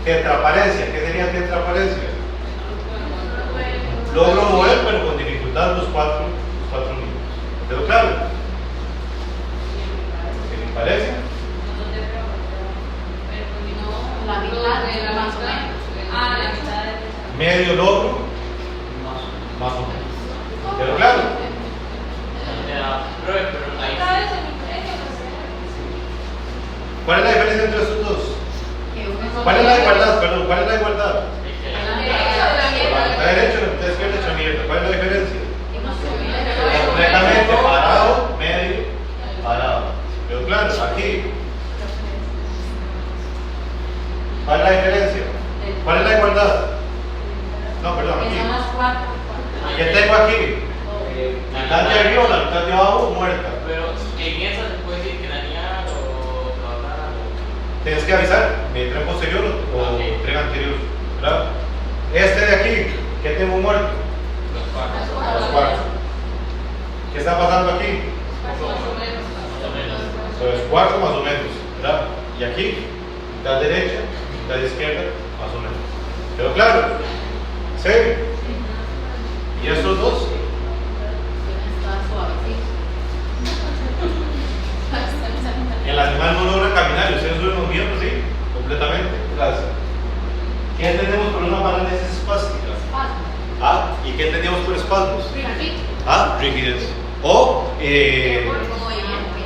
Tetraparesia, ¿qué sería tetraparesia? Logro mover pero con dificultad los cuatro miembros. ¿Quedó claro? ¿Qué les parece? La mitad, más o menos. La mitad de Medio logro, más o menos. ¿Quedó claro? ¿Cuál es la diferencia entre estos dos? ¿Cuál es la igualdad? Perdón, ¿cuál es la igualdad? La mitad derecha y la mitad izquierda hecha mierda. ¿Cuál es la diferencia? Completamente parado, medio, parado. ¿Quedó claro? Aquí. ¿Cuál es la diferencia? ¿Cuál es la igualdad? No, perdón, aquí. ¿Qué tengo aquí? La mitad de arriba o la mitad de abajo muerta. Pero en esa se puede decir que dañar o causar. Tienes que avisar, mi tren posterior o tren anterior, ¿verdad? Este de aquí, ¿qué tengo muerto? Los cuartos. ¿Qué está pasando aquí? Los cuartos más o menos, ¿verdad? Y aquí, mitad derecha, mitad izquierda, más o menos. ¿Quedó claro? ¿Sí? ¿Y estos dos?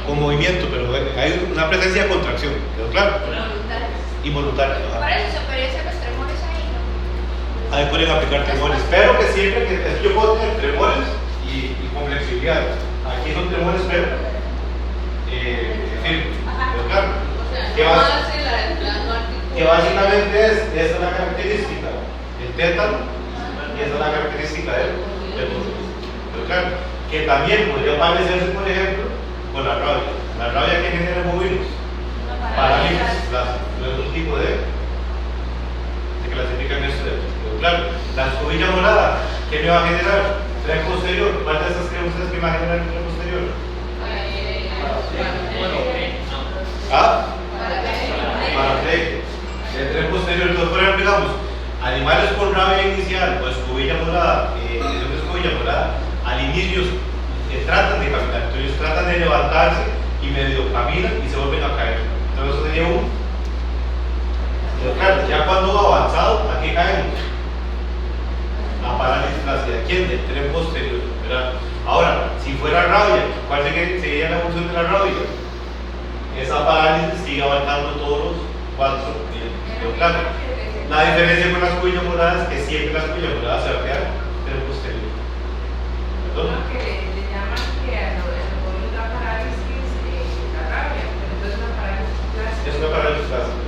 con movimiento, pero hay una presencia de contracción, ¿quedó claro? Involuntaria. Por eso, pero ese los tremores ahí, ¿no? Ahí pueden aplicar tremores, pero que siempre que yo puedo tener tremores y con flexibilidad. Aquí son tremores, pero ¿quedó claro? Que básicamente esa es la característica del tétano y esa es la característica del pero claro, que también podría parecerse, por ejemplo, con la rabia que genera bovinos, parálisis, es un tipo de clasifican esto pero claro, la escobilla morada, ¿qué me va a generar? Tren posterior, ¿cuál de esas creen ustedes que me va a generar el tren posterior? Parapléjico. El tren posterior, entonces, por ejemplo, digamos, animales con rabia inicial o escobilla morada, al inicio tratan de caminar, entonces ellos tratan de levantarse y medio caminan y se vuelven a caer. Entonces eso sería uno. Pero claro, ya cuando va avanzado, ¿a qué caemos? La parálisis flácida. ¿Quién? Del tren posterior, ¿verdad? Ahora, si fuera rabia, ¿cuál sería la función de la rabia? Esa parálisis sigue avanzando todos los 4 días. Pero claro, la diferencia con las escobilla morada es que siempre la escobilla morada se va a quedar tren posterior. ¿Perdón? Le llaman que a lo de la parálisis, la rabia, pero entonces una parálisis clásica. Es una parálisis clásica.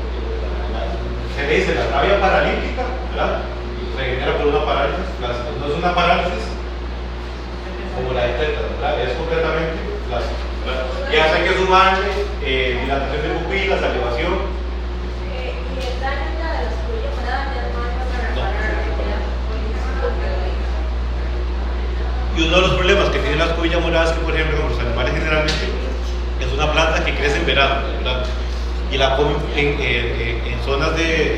Se le dice la rabia paralítica, ¿verdad? Se genera por una parálisis clásica. No es una parálisis como la de tétano, ¿verdad? Es completamente clásica, ¿verdad? Y hace que sumarle dilatación de pupilas, salivación. Y el daño de la escobilla morada ya no hay para reparar. Y uno de los problemas que tiene la escobilla morada es que, por ejemplo, como los animales generalmente, es una planta que crece en verano, ¿verdad? Y la comen en zonas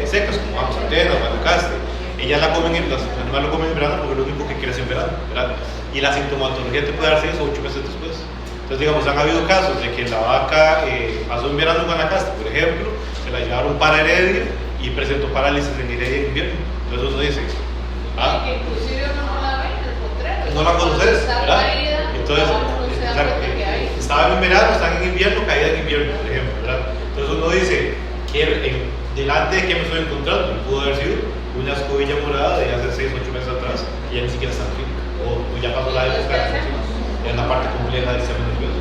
secas, como vamos, Atenas, Guanacaste. Ellas la comen, los animales lo comen en verano porque es lo único que crece en verano, ¿verdad? Y la sintomatología te puede dar 6 o 8 meses después. Entonces, digamos, han habido casos de que la vaca pasó en verano en Guanacaste, por ejemplo, se la llevaron para Heredia y presentó parálisis en Heredia en invierno. Entonces uno dice, Que inclusive uno no la ve en el potrero. no la conoces, ¿verdad? Entonces, estaban en verano, están en invierno, caída en invierno, por ejemplo, ¿verdad? Entonces uno dice, delante de que me estoy encontrando, pudo haber sido una escobilla morada de hace 6 o 8 meses atrás y ya ni siquiera está en clínica, o ya pasó la época, ya en la parte compleja del sistema nervioso.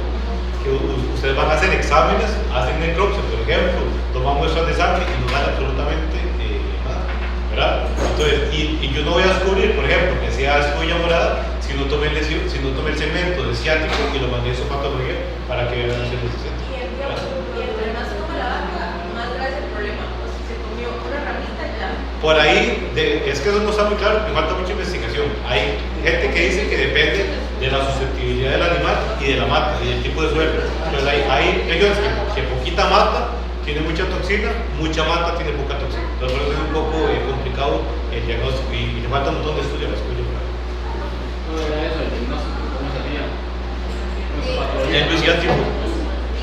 Que ustedes van a hacer exámenes, hacen necropsia, por ejemplo, toman muestras de sangre y no dan absolutamente nada, ¿verdad? Entonces, y yo no voy a descubrir, por ejemplo, que sea escobilla morada si no tomé el segmento de ciático y lo mandé a su patología para que vean la lesiones. Y entre más come la vaca, más grave es el problema. O si se comió una ramita ya. Por ahí, es que eso no está muy claro, me falta mucha investigación. Hay gente que dice que depende de la susceptibilidad del animal y de la mata y del tipo de suelo. Entonces hay regiones que poquita mata tiene mucha toxina, mucha mata tiene poca toxina. Entonces por eso es un poco complicado el diagnóstico y le falta un montón de estudios a la escuela. ¿Cómo era eso? ¿El diagnóstico? ¿Cómo salía? El ciático.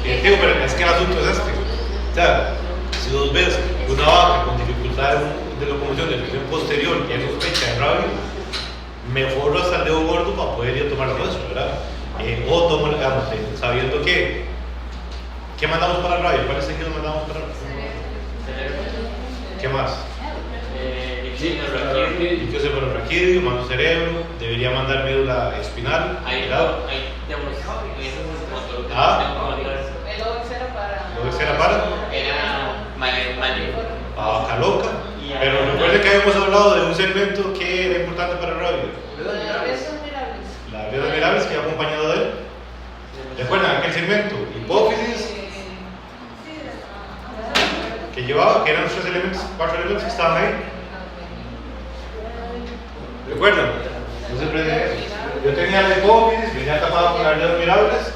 Digo, pero es que el asunto es este. O sea, si vos ves una vaca con dificultades de locomoción del tren posterior y hay sospecha de rabia, me forro hasta el dedo gordo para poder ir a tomar la muestra, ¿verdad? O tomo, digamos, sabiendo que ¿qué mandamos para la rabia? ¿Cuáles tejidos mandamos para la rabia? ¿Qué más? Ictus cerebroraquídeo, mando cerebro, debería mandar médula espinal, ¿verdad? El OX era para. Caloca. Pero recuerden que habíamos hablado de un segmento que era importante para el rabia. La vía admirables que iba acompañado de él. ¿Recuerdan aquel segmento? Hipófisis, que llevaba, que eran los 4 elementos que estaban ahí. ¿Recuerdan? Yo tenía la hipófisis, venía tapada con las vías admirables,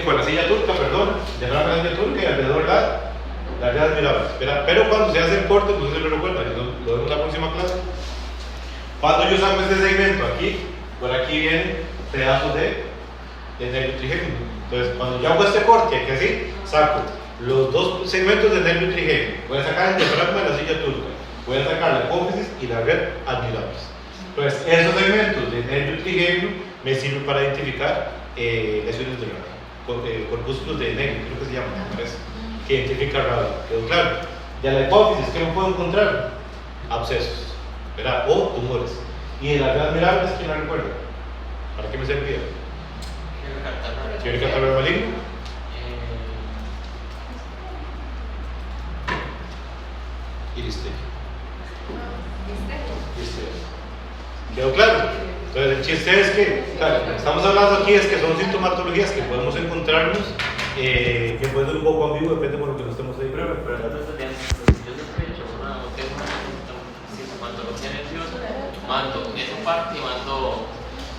con la silla turca, perdón, llamaban la silla turca y alrededor las vías admirables. Pero cuando se hace el corte, no se lo recuerdan, lo vemos en la próxima clase. Cuando yo saco este segmento aquí, por aquí vienen pedazos de nervio trigémino. Entonces, cuando yo hago este corte, aquí así, saco los 2 segmentos de nervio trigémino. Voy a sacar el diafragma de la silla turca, voy a sacar la hipófisis y la red admirables. Entonces, esos segmentos de nervio trigémino me sirven para identificar lesiones de rabia, corpúsculos de Negri, creo que se llama, me parece, que identifica rabia. Quedó claro. Ya la hipófisis, ¿qué no puedo encontrar? Abscesos, ¿verdad? O tumores. Y de las grandes mirables, ¿quién la recuerda? ¿Para qué me servía? ¿Quiere catarro maligno? Iristegia. ¿Quedó claro? Entonces el chiste es que, claro, lo que estamos hablando aquí es que son sintomatologías que podemos encontrarnos, que pueden ser un poco ambiguo, depende de lo que nos estemos ahí. Pero yo sospecho tengo una sintomatología nerviosa, mando esa parte y mando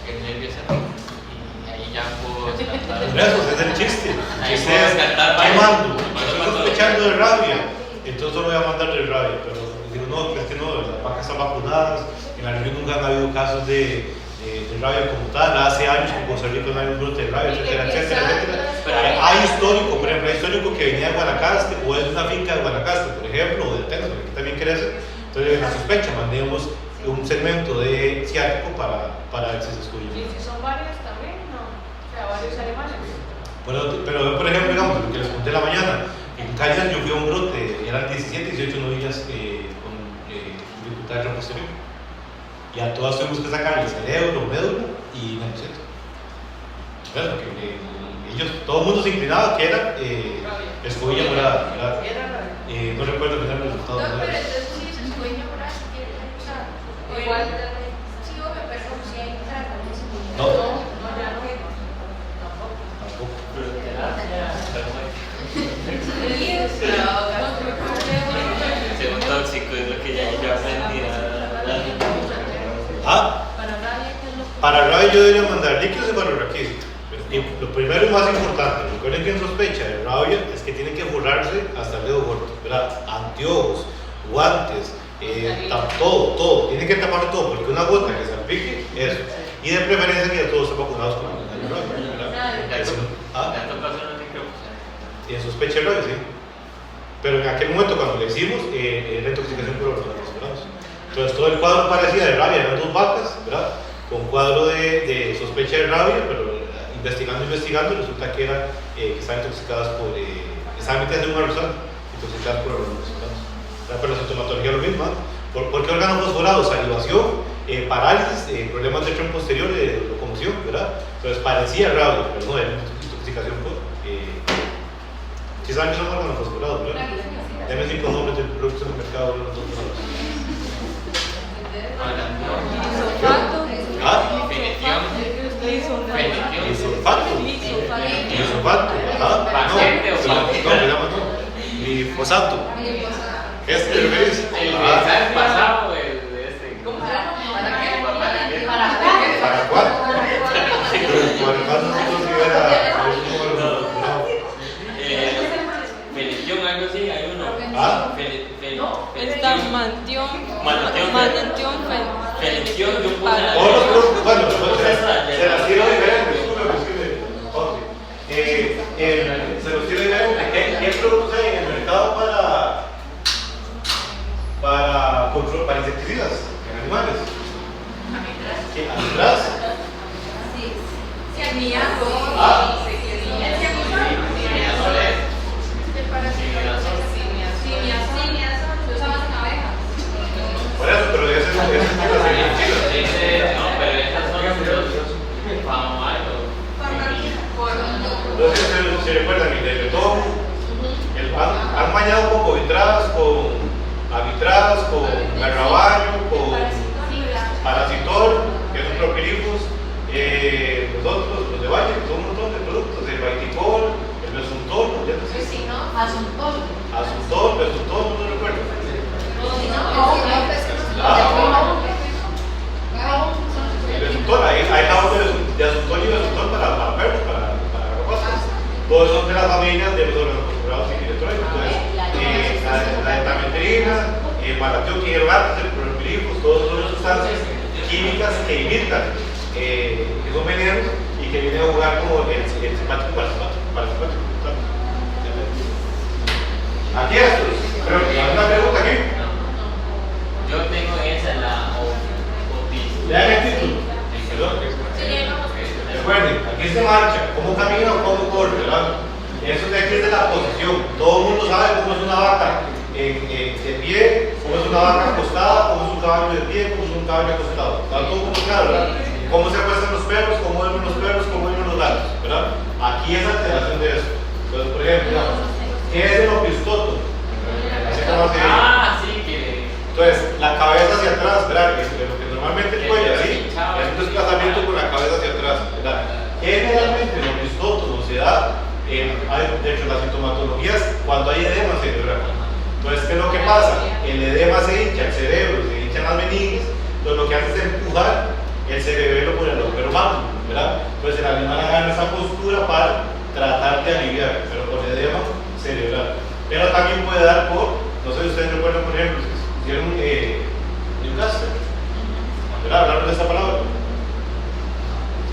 el nervio cervical. Y ahí ya puedo descartar. Eso es el chiste. Ahí El chiste puedo es, descartar ¿qué varios. mando? Estoy sospechando de rabia, entonces solo voy a mandar de rabia, pero digo, no, es que no, las vacas están vacunadas, en la región nunca han habido casos de rabia como tal, hace años que en Costa Rica no hay un brote de rabia, etcétera, etcétera, etcétera. Hay histórico, por ejemplo, hay histórico que venía de Guanacaste o es de una finca de Guanacaste, por ejemplo, o de Atenas, porque aquí también crece. Entonces, en la sospecha, mandemos un segmento de ciático para ver si se descubre. ¿Y si son varios también? No. O sea, varios alemanes. Bueno, pero por ejemplo, digamos, lo que les conté la mañana, en Cañas yo fui a un brote, eran 17, 18 novillas con dificultad de reposición. Y a todas tuvimos que sacar el cerebro, médula y neumocito. Claro, porque ellos, todo el mundo se inclinaba que era escobilla morada, ¿verdad? No recuerdo que era el resultado. No, pero entonces sí es escobilla morada, si quieren usar. O igual, sí, obvio, pero si hay tratamiento. No. Ya no. Tampoco. Según tóxico es lo que yo aprendí. Para rabia yo debería mandar líquidos cefalorraquídeos. Lo primero y más importante, recuerden que en sospecha de rabia es que tienen que borrarse hasta el dedo gordo, ¿verdad? Anteojos, guantes, todo, tienen que tapar todo, porque una gota que salpique, eso. Y de preferencia que todos estén vacunados con la rabia, ¿verdad? Y en sospecha de rabia, sí. Pero en aquel momento cuando le hicimos, era intoxicación por organismos esperados. Entonces todo el cuadro parecía de rabia, eran 2 vacas, ¿verdad? Con cuadro de sospecha de rabia, pero investigando, resulta que eran que estaban intoxicadas por, estaban metidas en un arrozal, intoxicadas por organismos esperados. Pero la sintomatología es lo mismo, ¿no? ¿Por qué órgano fosforado? Salivación, parálisis, problemas de tren posterior, de locomoción, ¿verdad? Entonces parecía rabia, pero no, era intoxicación por... si saben que son órganos fosforados, ¿verdad? Deme 5 nombres del producto en el mercado de los dos lados. Lisofato, ajá. Paciente o Glifosato. ¿Este te refieres? El mensaje pasado de este. ¿Cómo se llama? ¿Para qué? ¿Para cuál? Para cuál nosotros Felición, algo así, hay uno. Está Mantión, Felición, yo puse para- bueno, se las tiro diferentes. Se los tiro diferentes. ¿Qué productos hay en el mercado para insecticidas en animales? ¿Atrás? Sí, amoníaco. Ah. Por eso, pero ese es No, pero estas son los famalos. entonces, se recuerdan el teletón, han bañado con covitradas, con avitradas, con garrabaño, con parasitol, que son propilifos, los otros, los de baño, que son un montón de productos, el vaiticol, el besuntol, ya no sé. Asuntol, besuntol, no recuerdo. El besuntol, hay jabón de asuntol y besuntol para perros, para garrapatas. Todos son de las familias de los órganos fosforados y electrónicos. Entonces, la etametrina, el malatio, quinierbatas, el propilifos, todos son sustancias químicas que imitan, que son venenos y que vienen a jugar como el simpático parasimpático. Aquí estos, pero hay una pregunta aquí. Yo tengo esa, la otis. Lean el título. Perdón. Sí, ya vamos. recuerden, aquí se marcha, cómo camina o cómo corre, ¿verdad? Eso de aquí es de la posición. Todo el mundo sabe cómo es una vaca de pie, cómo es una vaca acostada, cómo es un caballo de pie, cómo es un caballo acostado. Está todo como claro, ¿verdad? Cómo se acuestan los perros, cómo duermen los perros, cómo duermen los gatos, ¿verdad? Aquí es alteración de eso. Entonces, por ejemplo, ¿qué es el opistoto? Así como se dice. Ah, sí, que. Entonces, la cabeza hacia atrás, ¿verdad? Es lo que normalmente el cuello, así, es un desplazamiento con la cabeza hacia atrás, ¿verdad? Generalmente el opistoto no se da, de hecho, la sintomatología es cuando hay edema cerebral. Entonces, ¿qué es lo que pasa? El edema se hincha el cerebro, se hinchan las meninges, entonces lo que hace es empujar el cerebelo por el agujero magno, ¿verdad? Entonces, el animal agarra esa postura para tratar de aliviar, pero con edema cerebral. Pero también puede dar por, no sé si ustedes recuerdan, por ejemplo, hicieron Newcastle, ¿verdad? ¿Hablaron de esa palabra?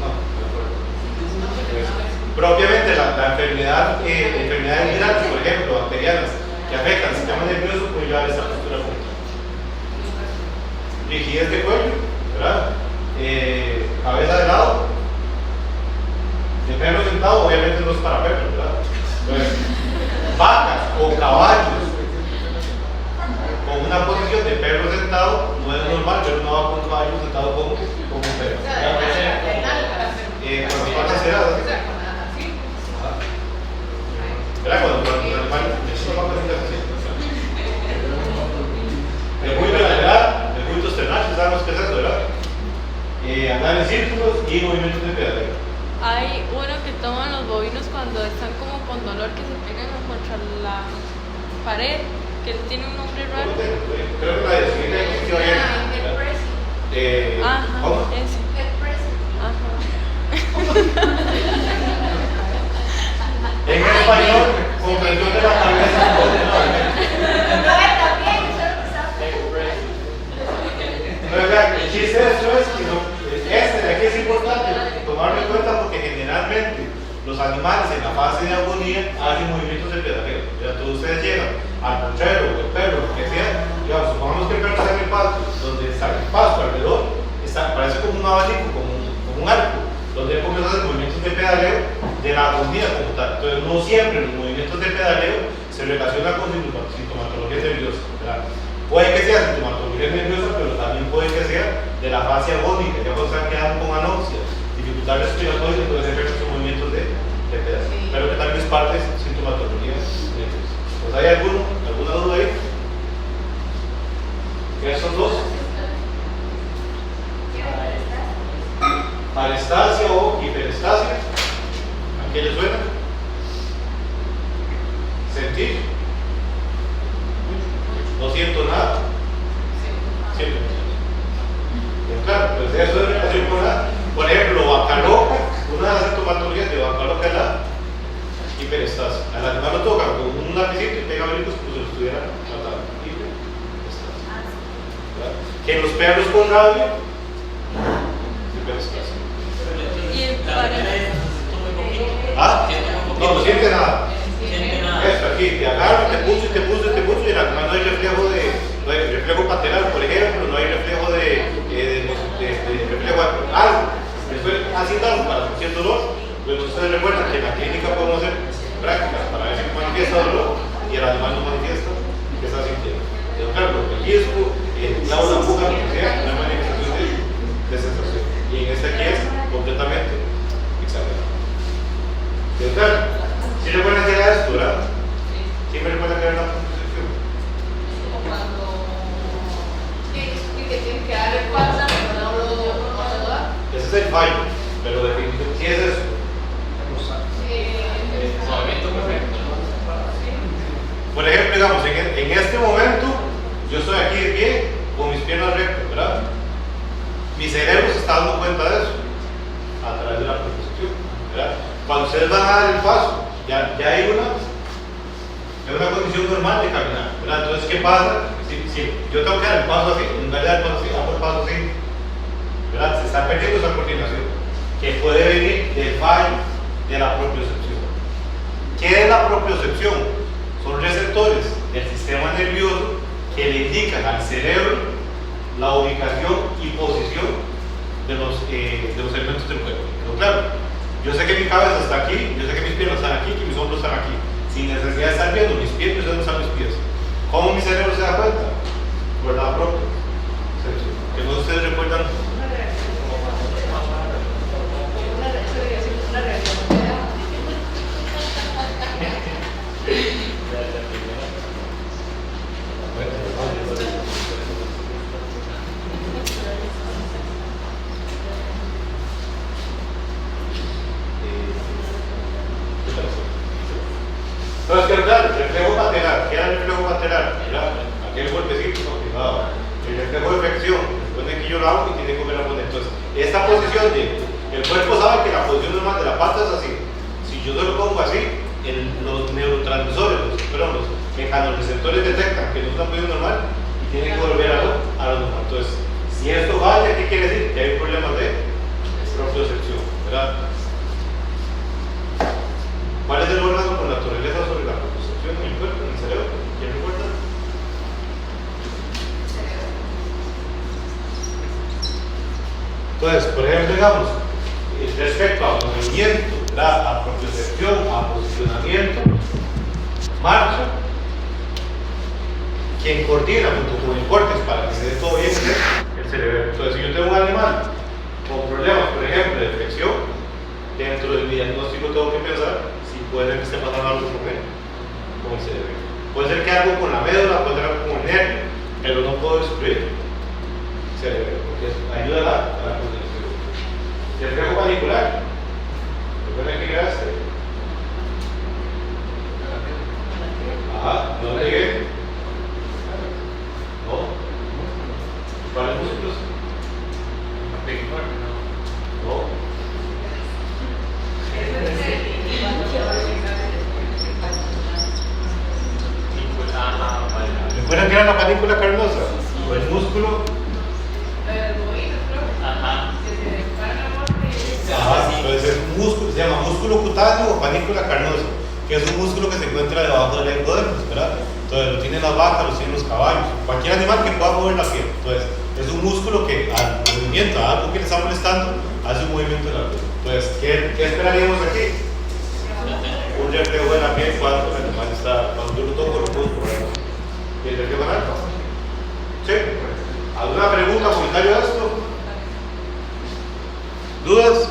No, no recuerdo. Propiamente la enfermedad, enfermedades virales, por ejemplo, bacterianas, que afectan el sistema nervioso, puede llevar a esa postura junta. Rigidez de cuello, ¿verdad? Cabeza de lado. El perro sentado, obviamente no es para perros, ¿verdad? Entonces, vacas o caballos con una posición de perro sentado no es normal ver una vaca con un caballo sentado como un perro. Con las patas cerradas. ¿Verdad? Cuando los animales, eso no pasa así. El buito lateral, el buito esternal, sabemos qué es eso, ¿verdad? Andar en círculos y movimientos de pedaleo. Hay uno que toman los bovinos cuando están como con dolor, que se pegan contra la pared, que tiene un nombre raro. Creo que la siguiente diapositiva viene. Ajá, ¿Cómo? ese. Ajá. En español, comprensión de la cabeza. El chiste de eso es que este de aquí es importante tomarlo en cuenta porque generalmente los animales en la fase de agonía hacen movimientos de pedaleo. Entonces ustedes llegan al pochero o el perro, lo que sea, digamos, supongamos que el perro está en el patio, donde está el pasto alrededor, parece como un abanico, como un arco, donde él comienza a hacer movimientos de pedaleo de la agonía como tal. Entonces no siempre los movimientos de pedaleo se relacionan con sintomatología nerviosa, ¿verdad? Puede que sea sintomatología nerviosa, pero también puede que sea de la fase agónica, ya cuando están quedando con anorexia, dificultad respiratoria, entonces efectos son movimientos de pedaleo, pero que también es parte de sintomatología nerviosa. Pues ¿hay alguna duda ahí? ¿Qué son dos? Parestasia o hiperestasia. ¿A qué le suena? Sentir. No siento nada. Siento mucho. Claro, pues eso es relación con nada. Por ejemplo, vaca loca, una de las sintomatologías de vaca loca es la hiperestasia. Al animal lo tocan con un lapicito y pega brincos como si lo estuviera matando. Hiperestasia. Que en los perros con rabia, hiperestasia. Y el pared. ¿Ah? No siente nada. Siente nada. Eso aquí, te agarro, te puso y el animal no hay reflejo pateral, por ejemplo, no hay reflejo de reflejo algo. Estoy haciendo algo para sentir dolor. Pues ustedes recuerdan que en la clínica podemos hacer prácticas para ver si manifiesta dolor y el animal no manifiesta que está sintiendo. Pero claro, el riesgo, el clavo de la aguja, lo que sea, una manifestación de sensación. Y en este aquí es completamente exagerado. Pero claro, ¿sí recuerdan que era esto, verdad? ¿Sí me recuerdan que era la proposición? Como cuando que tienen que dar el WhatsApp, pero no lo da. Ese es el fallo, pero definitivamente, ¿qué es eso? Movimiento perfecto. Por ejemplo, digamos, en este momento, yo estoy aquí de pie con mis piernas rectas, ¿verdad? Mi cerebro se está dando cuenta de eso a través de la proposición, ¿verdad? Cuando ustedes van a dar el paso, ya hay una condición normal de caminar, ¿verdad? Entonces, ¿qué pasa? Si yo tengo que dar el paso así, en vez de dar el paso así, hago el paso así, ¿verdad? Se está perdiendo esa coordinación que puede venir del fallo de la propiocepción. ¿Qué es la propiocepción? Son receptores del sistema nervioso que le indican al cerebro la ubicación y posición de los elementos del cuerpo. ¿Quedó claro? Yo sé que mi cabeza está aquí, yo sé que mis piernas están aquí, que mis hombros están aquí. Sin necesidad de estar viendo mis pies, yo sé dónde están mis pies. ¿Cómo mi cerebro se da cuenta? Por nada propio. Que no ustedes recuerdan. Entonces, ¿qué tal? El reflejo lateral. ¿Qué era el reflejo lateral? Era aquel golpecito continuado. El reflejo de flexión. Después de que yo lo hago y tiene que volver a poner. Entonces, esta posición de. El cuerpo sabe que la posición normal de la pata es así. Si yo se lo pongo así, los neurotransmisores, los mecanoreceptores detectan que no es una posición normal y tienen que volver a lo normal. Entonces, si esto falla, ¿qué quiere decir? Que hay problemas de propiocepción, ¿verdad? ¿Cuál es el órgano con naturaleza sobre la propiocepción en el cuerpo, en el cerebro? ¿Quién recuerda? Entonces, por ejemplo, digamos, respecto a movimiento, ¿verdad? A propiocepción, a posicionamiento, marcha, quien coordina junto con el córtex para que se dé todo bien es el cerebro. Entonces, si yo tengo un animal con problemas, por ejemplo, de flexión, dentro del diagnóstico tengo que pensar si puede ser que esté pasando algo con el cerebro. Puede ser que algo con la médula, puede ser algo con el nervio, pero no puedo excluir el cerebro, porque ayuda a la coordinación. El reflejo panicular, recuerden que gracias. Ajá, no llegué. No. ¿Cuáles músculos? No. ¿Recuerdan que era la panícula carnosa? O el músculo. Entonces es un músculo, se llama músculo cutáneo o panícula carnosa, que es un músculo que se encuentra debajo de la epidermis, ¿verdad? Entonces lo tienen las vacas, lo tienen los caballos, cualquier animal que pueda mover la piel. Entonces es un músculo que al movimiento, a algo que le está molestando, hace un movimiento de la piel. Entonces, ¿qué esperaríamos aquí? Un reflejo de la piel cuando el animal está, cuando yo lo toco, lo puedo mover. ¿Y el reflejo naranja? ¿Sí? ¿Alguna pregunta, comentario de esto? ¿Dudas?